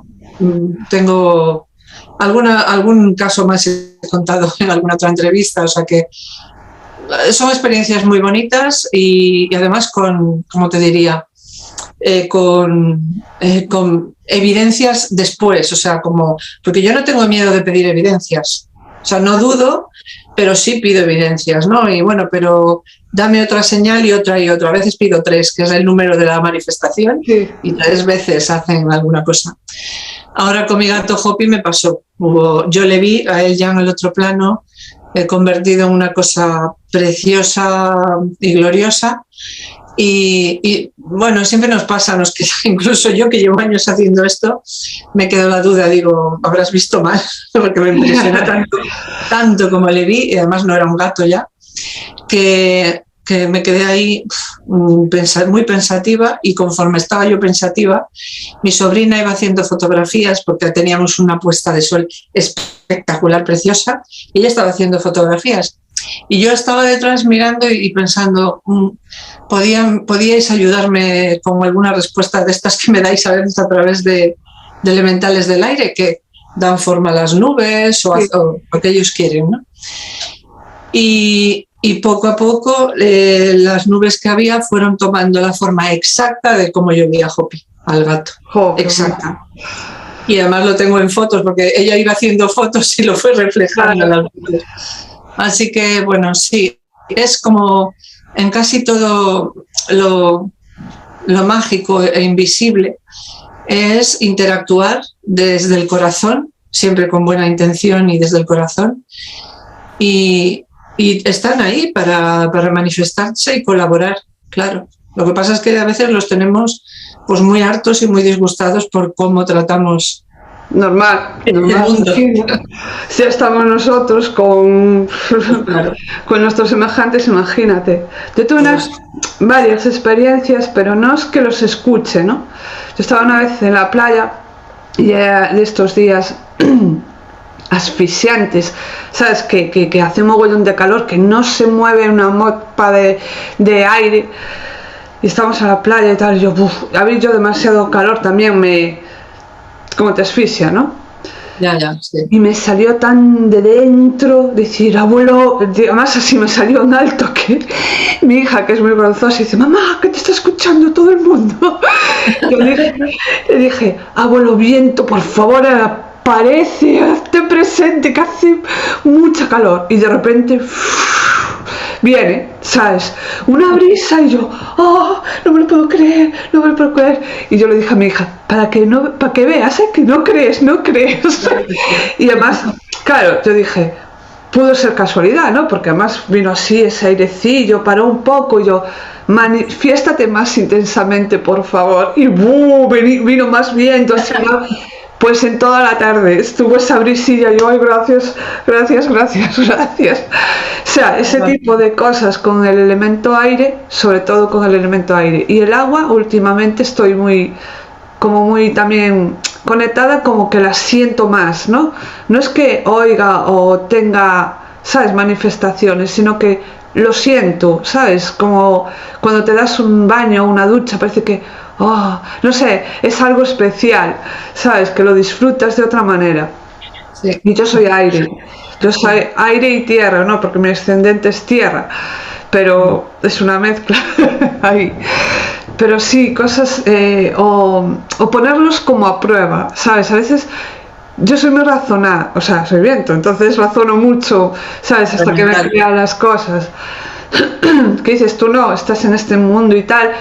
tengo algún caso más he contado en alguna otra entrevista, o sea que son experiencias muy bonitas y además con, ¿cómo te diría? Con evidencias después, o sea, porque yo no tengo miedo de pedir evidencias, o sea, no dudo, pero sí pido evidencias, ¿no? Y bueno, pero dame otra señal y otra, a veces pido 3, que es el número de la manifestación, sí. Y 3 veces hacen alguna cosa. Ahora con mi gato Hopi me pasó, yo le vi a él ya en el otro plano, convertido en una cosa preciosa y gloriosa. Y bueno, siempre nos pasa, incluso yo que llevo años haciendo esto, me quedó la duda, digo, habrás visto mal, porque me impresionó tanto como le vi, y además no era un gato ya, que me quedé ahí muy pensativa, y conforme estaba yo pensativa, mi sobrina iba haciendo fotografías porque teníamos una puesta de sol espectacular, preciosa, y ella estaba haciendo fotografías. Y yo estaba detrás mirando y pensando, ¿podíais ayudarme con alguna respuesta de estas que me dais a veces a través de elementales del aire que dan forma a las nubes o lo que ellos quieren, ¿no? Y poco a poco las nubes que había fueron tomando la forma exacta de cómo yo vi a Hopi, al gato. Exacta. Y además lo tengo en fotos porque ella iba haciendo fotos y lo fue reflejando en las nubes. Así que, bueno, sí, es como en casi todo lo mágico e invisible, es interactuar desde el corazón, siempre con buena intención y desde el corazón, y están ahí para manifestarse y colaborar, claro. Lo que pasa es que a veces los tenemos pues muy hartos y muy disgustados por cómo tratamos normal. Si estamos nosotros con nuestros semejantes, imagínate. Yo tuve varias experiencias, pero no es que los escuche, ¿no? Yo estaba una vez en la playa y de estos días asfixiantes, ¿sabes? Que hace un mogollón de calor, que no se mueve una mopa de aire, y estamos en la playa y tal, y yo, había yo demasiado calor también como te asfixia, ¿no? Ya, sí. Y me salió tan de dentro decir, abuelo, además así me salió en alto que mi hija, que es muy bronzosa, dice, mamá, que te está escuchando todo el mundo. Yo le dije, abuelo viento, por favor, aparece, hazte presente, que hace mucha calor. Y de repente viene, ¿sabes? Una brisa y yo, no me lo puedo creer. Y yo le dije a mi hija, para que veas, que no crees. Y además, claro, yo dije, pudo ser casualidad, ¿no? Porque además vino así ese airecillo, paró un poco y yo, manifiéstate más intensamente, por favor. Y vino más viento, así, ¿no? Pues en toda la tarde estuvo esa brisilla y yo, ay, gracias. O sea, ese tipo de cosas con el elemento aire, sobre todo con el elemento aire. Y el agua, últimamente estoy muy también conectada, como que la siento más, ¿no? No es que oiga o tenga, ¿sabes?, manifestaciones, sino que lo siento, ¿sabes? Como cuando te das un baño o una ducha, parece que, no sé, es algo especial, ¿sabes? Que lo disfrutas de otra manera. Sí. Y yo soy aire. Yo soy aire y tierra, ¿no? Porque mi ascendente es tierra, pero es una mezcla ahí. Pero sí, cosas, o ponerlos como a prueba, ¿sabes? A veces yo soy muy razonada, o sea, soy viento, entonces razono mucho, ¿sabes? Hasta que me crean las cosas. Que dices, tú no, estás en este mundo y tal,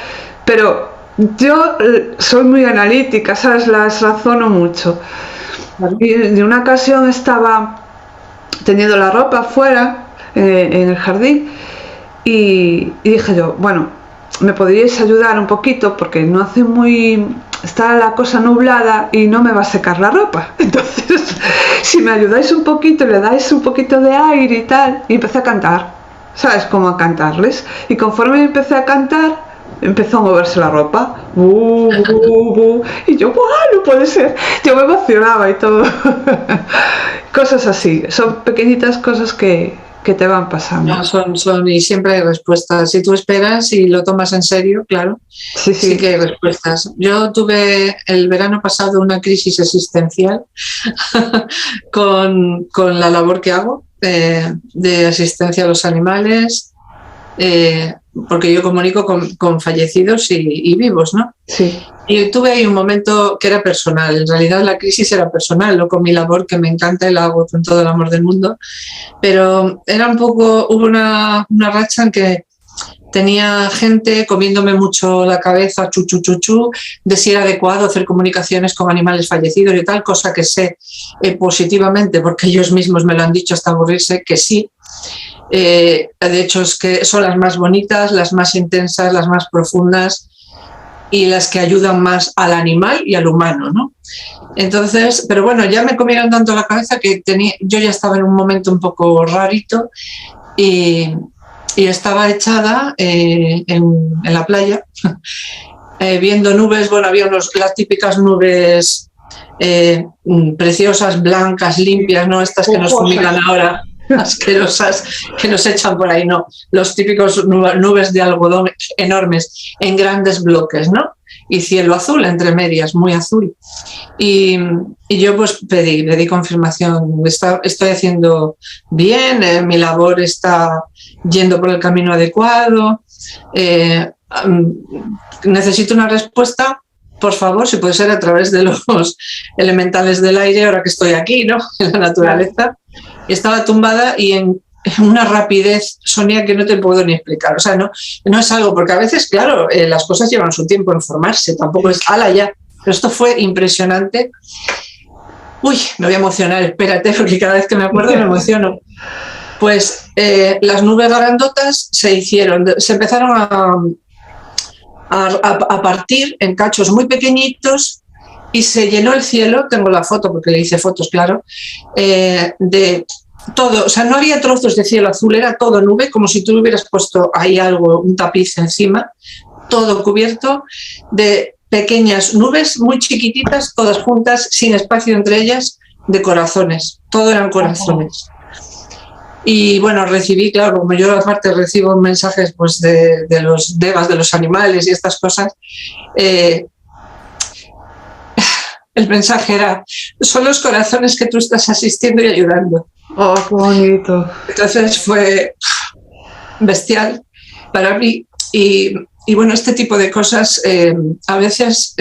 pero yo soy muy analítica, ¿sabes? Las razono mucho. Y de una ocasión estaba teniendo la ropa afuera, en el jardín, y dije yo, bueno, me podríais ayudar un poquito porque no hace muy... está la cosa nublada y no me va a secar la ropa. Entonces, si me ayudáis un poquito, le dais un poquito de aire y tal, y empecé a cantar, ¿sabes? Como a cantarles. Y conforme empecé a cantar, empezó a moverse la ropa. Y yo, ¡buah! No puede ser. Yo me emocionaba y todo. Cosas así. Son pequeñitas cosas que te van pasando. No, son, y siempre hay respuestas. Si tú esperas y lo tomas en serio, claro, sí que hay respuestas. Yo tuve el verano pasado una crisis existencial con la labor que hago de asistencia a los animales, porque yo comunico con fallecidos y vivos, ¿no? Sí. Y tuve ahí un momento que era personal. En realidad la crisis era personal, no con mi labor, que me encanta y la hago con todo el amor del mundo. Pero era un poco, hubo una racha en que tenía gente comiéndome mucho la cabeza, de si era adecuado hacer comunicaciones con animales fallecidos y tal, cosa que sé positivamente, porque ellos mismos me lo han dicho hasta aburrirse, que sí. De hecho, es que son las más bonitas, las más intensas, las más profundas y las que ayudan más al animal y al humano, ¿no? Entonces, pero bueno, ya me comieron tanto la cabeza que yo ya estaba en un momento un poco rarito y estaba echada en la playa viendo nubes. Bueno, había las típicas nubes preciosas, blancas, limpias, ¿no? Estas que nos fumigan ahora, asquerosas, que nos echan por ahí, no, los típicos nubes de algodón enormes en grandes bloques, ¿no? Y cielo azul entre medias, muy azul. Y yo pues pedí confirmación, estoy haciendo bien, mi labor está yendo por el camino adecuado, necesito una respuesta, por favor, si puede ser a través de los elementales del aire, ahora que estoy aquí, ¿no? En la naturaleza. Estaba tumbada y en una rapidez, Sonia, que no te puedo ni explicar. O sea, no es algo, porque a veces, claro, las cosas llevan su tiempo en formarse, tampoco es ala ya. Pero esto fue impresionante. Uy, me voy a emocionar, espérate, porque cada vez que me acuerdo me emociono. Pues las nubes grandotas se empezaron a partir en cachos muy pequeñitos y se llenó el cielo, tengo la foto porque le hice fotos, claro, de todo, o sea, no había trozos de cielo azul, era todo nube, como si tú hubieras puesto ahí algo, un tapiz encima, todo cubierto de pequeñas nubes muy chiquititas, todas juntas, sin espacio entre ellas, de corazones, todo eran corazones. Y bueno, recibí, claro, como yo aparte recibo mensajes pues de los devas, de los animales y estas cosas, el mensaje era, son los corazones que tú estás asistiendo y ayudando. ¡Oh, qué bonito! Entonces fue bestial para mí. Y bueno, este tipo de cosas a veces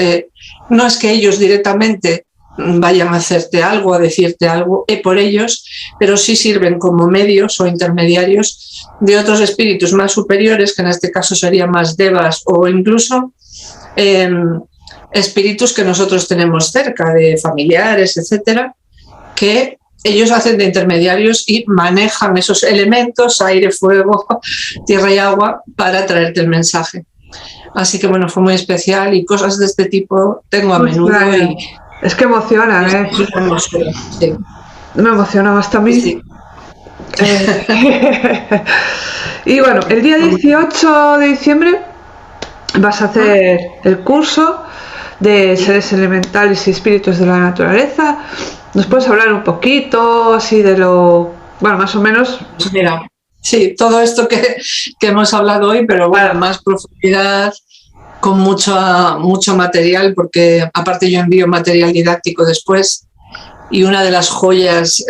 no es que ellos directamente vayan a hacerte algo, a decirte algo por ellos, pero sí sirven como medios o intermediarios de otros espíritus más superiores, que en este caso serían más devas o incluso espíritus que nosotros tenemos cerca, de familiares, etcétera, que ellos hacen de intermediarios y manejan esos elementos, aire, fuego, tierra y agua, para traerte el mensaje. Así que bueno, fue muy especial y cosas de este tipo tengo a menudo. Y es que emocionan, ¿eh? Sí. Me emociona hasta a mí. Sí. Y bueno, el día 18 de diciembre vas a hacer el curso de seres elementales y espíritus de la naturaleza. ¿Nos puedes hablar un poquito así de lo, bueno, más o menos? Mira, sí, todo esto que hemos hablado hoy, pero bueno, más profundidad, con mucho material, porque aparte yo envío material didáctico después, y una de las joyas,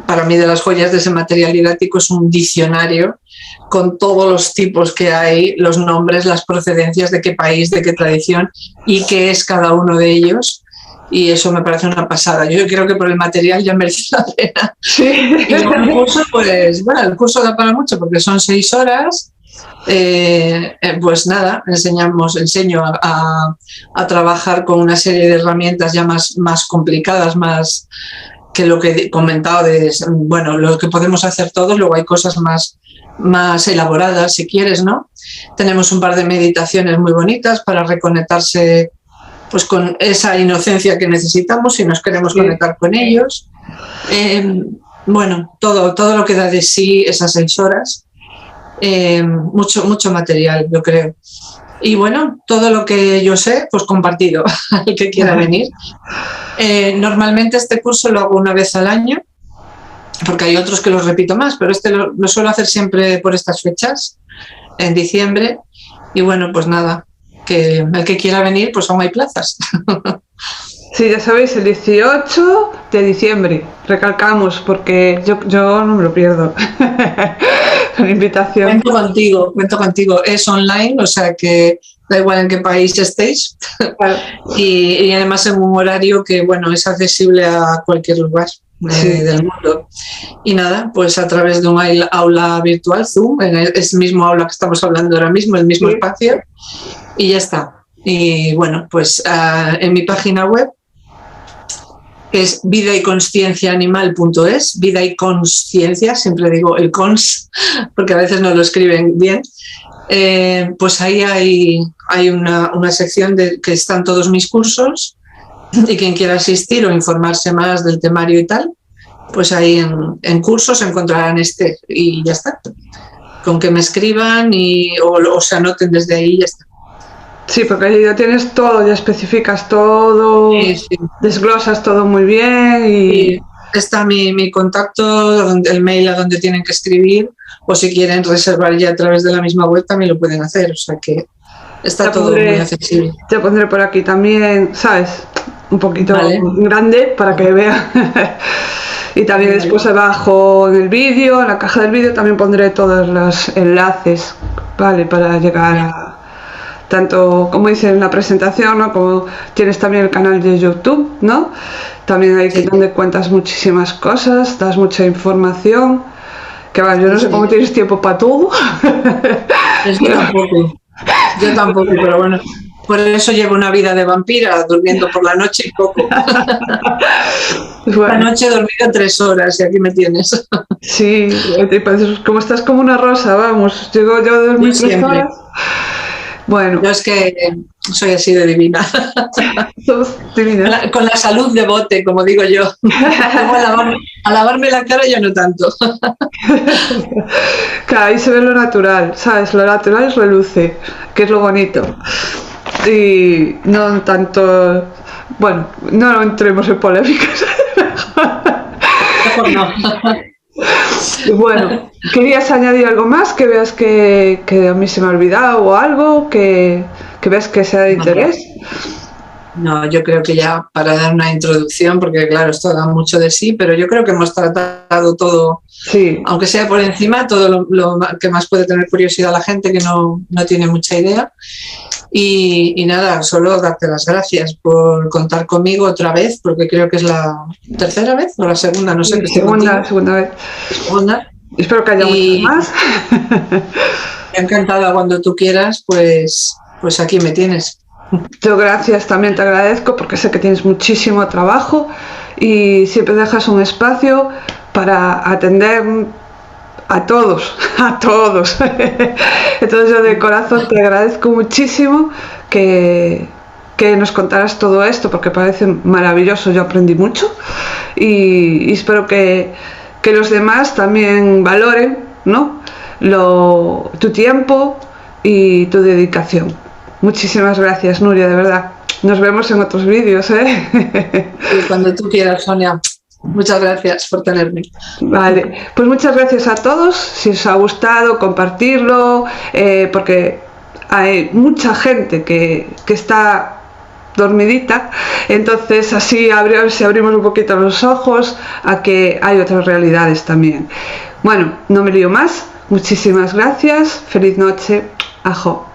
para mí de las joyas de ese material didáctico es un diccionario con todos los tipos que hay, los nombres, las procedencias, de qué país, de qué tradición y qué es cada uno de ellos. Y eso me parece una pasada. Yo creo que por el material ya merece la pena. Sí. Y el curso, pues, bueno, el curso da para mucho porque son 6 horas Pues nada, enseño a trabajar con una serie de herramientas ya más complicadas, más que lo que he comentado, bueno, lo que podemos hacer todos. Luego hay cosas más elaboradas, si quieres, ¿no? Tenemos un par de meditaciones muy bonitas para reconectarse pues con esa inocencia que necesitamos si nos queremos conectar con ellos. Bueno, todo lo que da de sí esas 6 horas. Mucho material, yo creo. Y bueno, todo lo que yo sé, pues compartido al que quiera venir. Normalmente este curso lo hago una vez al año, porque hay otros que los repito más, pero este lo suelo hacer siempre por estas fechas, en diciembre. Y bueno, pues nada, que el que quiera venir, pues aún hay plazas. Sí, ya sabéis, el 18 de diciembre, recalcamos, porque yo no me lo pierdo. Una invitación. Cuento contigo. Es online, o sea que da igual en qué país estéis. Claro. Y además en un horario que, bueno, es accesible a cualquier lugar del mundo. Y nada, pues a través de un aula virtual, Zoom, en el mismo aula que estamos hablando ahora mismo, el mismo espacio, y ya está. Y bueno, pues en mi página web, que es vidayconscienciaanimal.es, vida y consciencia, siempre digo el cons, porque a veces no lo escriben bien, pues ahí hay una sección que están todos mis cursos, y quien quiera asistir o informarse más del temario y tal, pues ahí en cursos encontrarán y ya está. Con que me escriban o se anoten desde ahí, ya está. Sí, porque ahí ya tienes todo, ya especificas todo, sí. Desglosas todo muy bien y está mi contacto, el mail a donde tienen que escribir, o si quieren reservar ya a través de la misma web también lo pueden hacer, o sea que está todo muy accesible. Te pondré por aquí también, ¿sabes? Un poquito grande para que vean. Y también después abajo en el vídeo, en la caja del vídeo también pondré todos los enlaces, ¿vale? Para llegar a tanto, como dice en la presentación, ¿no? Como tienes también el canal de YouTube, ¿no? También hay donde cuentas muchísimas cosas, das mucha información, que va, yo no sé cómo tienes tiempo para todo. Yo tampoco, pero bueno, por eso llevo una vida de vampira, durmiendo por la noche y poco. La noche he dormido 3 horas y aquí me tienes. Sí, como estás como una rosa, vamos, llego yo a dormir 3 horas. Bueno. Yo es que soy así de divina. Sos divina. Con la salud de bote, como digo yo. A lavarme la cara yo no tanto. Claro, ahí se ve lo natural, ¿sabes? Lo natural reluce, que es lo bonito. Y no tanto... Bueno, no entremos en polémicas. Mejor no. Bueno, ¿querías añadir algo más que veas que a mí se me ha olvidado o algo que veas que sea de interés? No, yo creo que ya para dar una introducción, porque claro, esto da mucho de sí, pero yo creo que hemos tratado todo, sí. Aunque sea por encima, todo lo que más puede tener curiosidad a la gente que no tiene mucha idea. Y nada, solo darte las gracias por contar conmigo otra vez, porque creo que es la 3ª vez o la segunda, no sé. Segunda vez. Segunda. Espero que haya muchas más. Encantada, cuando tú quieras, pues aquí me tienes. Yo gracias, también te agradezco porque sé que tienes muchísimo trabajo y siempre dejas un espacio para atender a todos. Entonces yo de corazón te agradezco muchísimo que nos contaras todo esto porque parece maravilloso, yo aprendí mucho y espero que los demás también valoren, ¿no? Tu tiempo y tu dedicación. Muchísimas gracias, Nuria, de verdad. Nos vemos en otros vídeos, ¿eh? Y cuando tú quieras, Sonia. Muchas gracias por tenerme. Vale, pues muchas gracias a todos. Si os ha gustado, compartirlo, porque hay mucha gente que está dormidita, entonces así si abrimos un poquito los ojos a que hay otras realidades también. Bueno, no me lío más. Muchísimas gracias. Feliz noche. Ajo.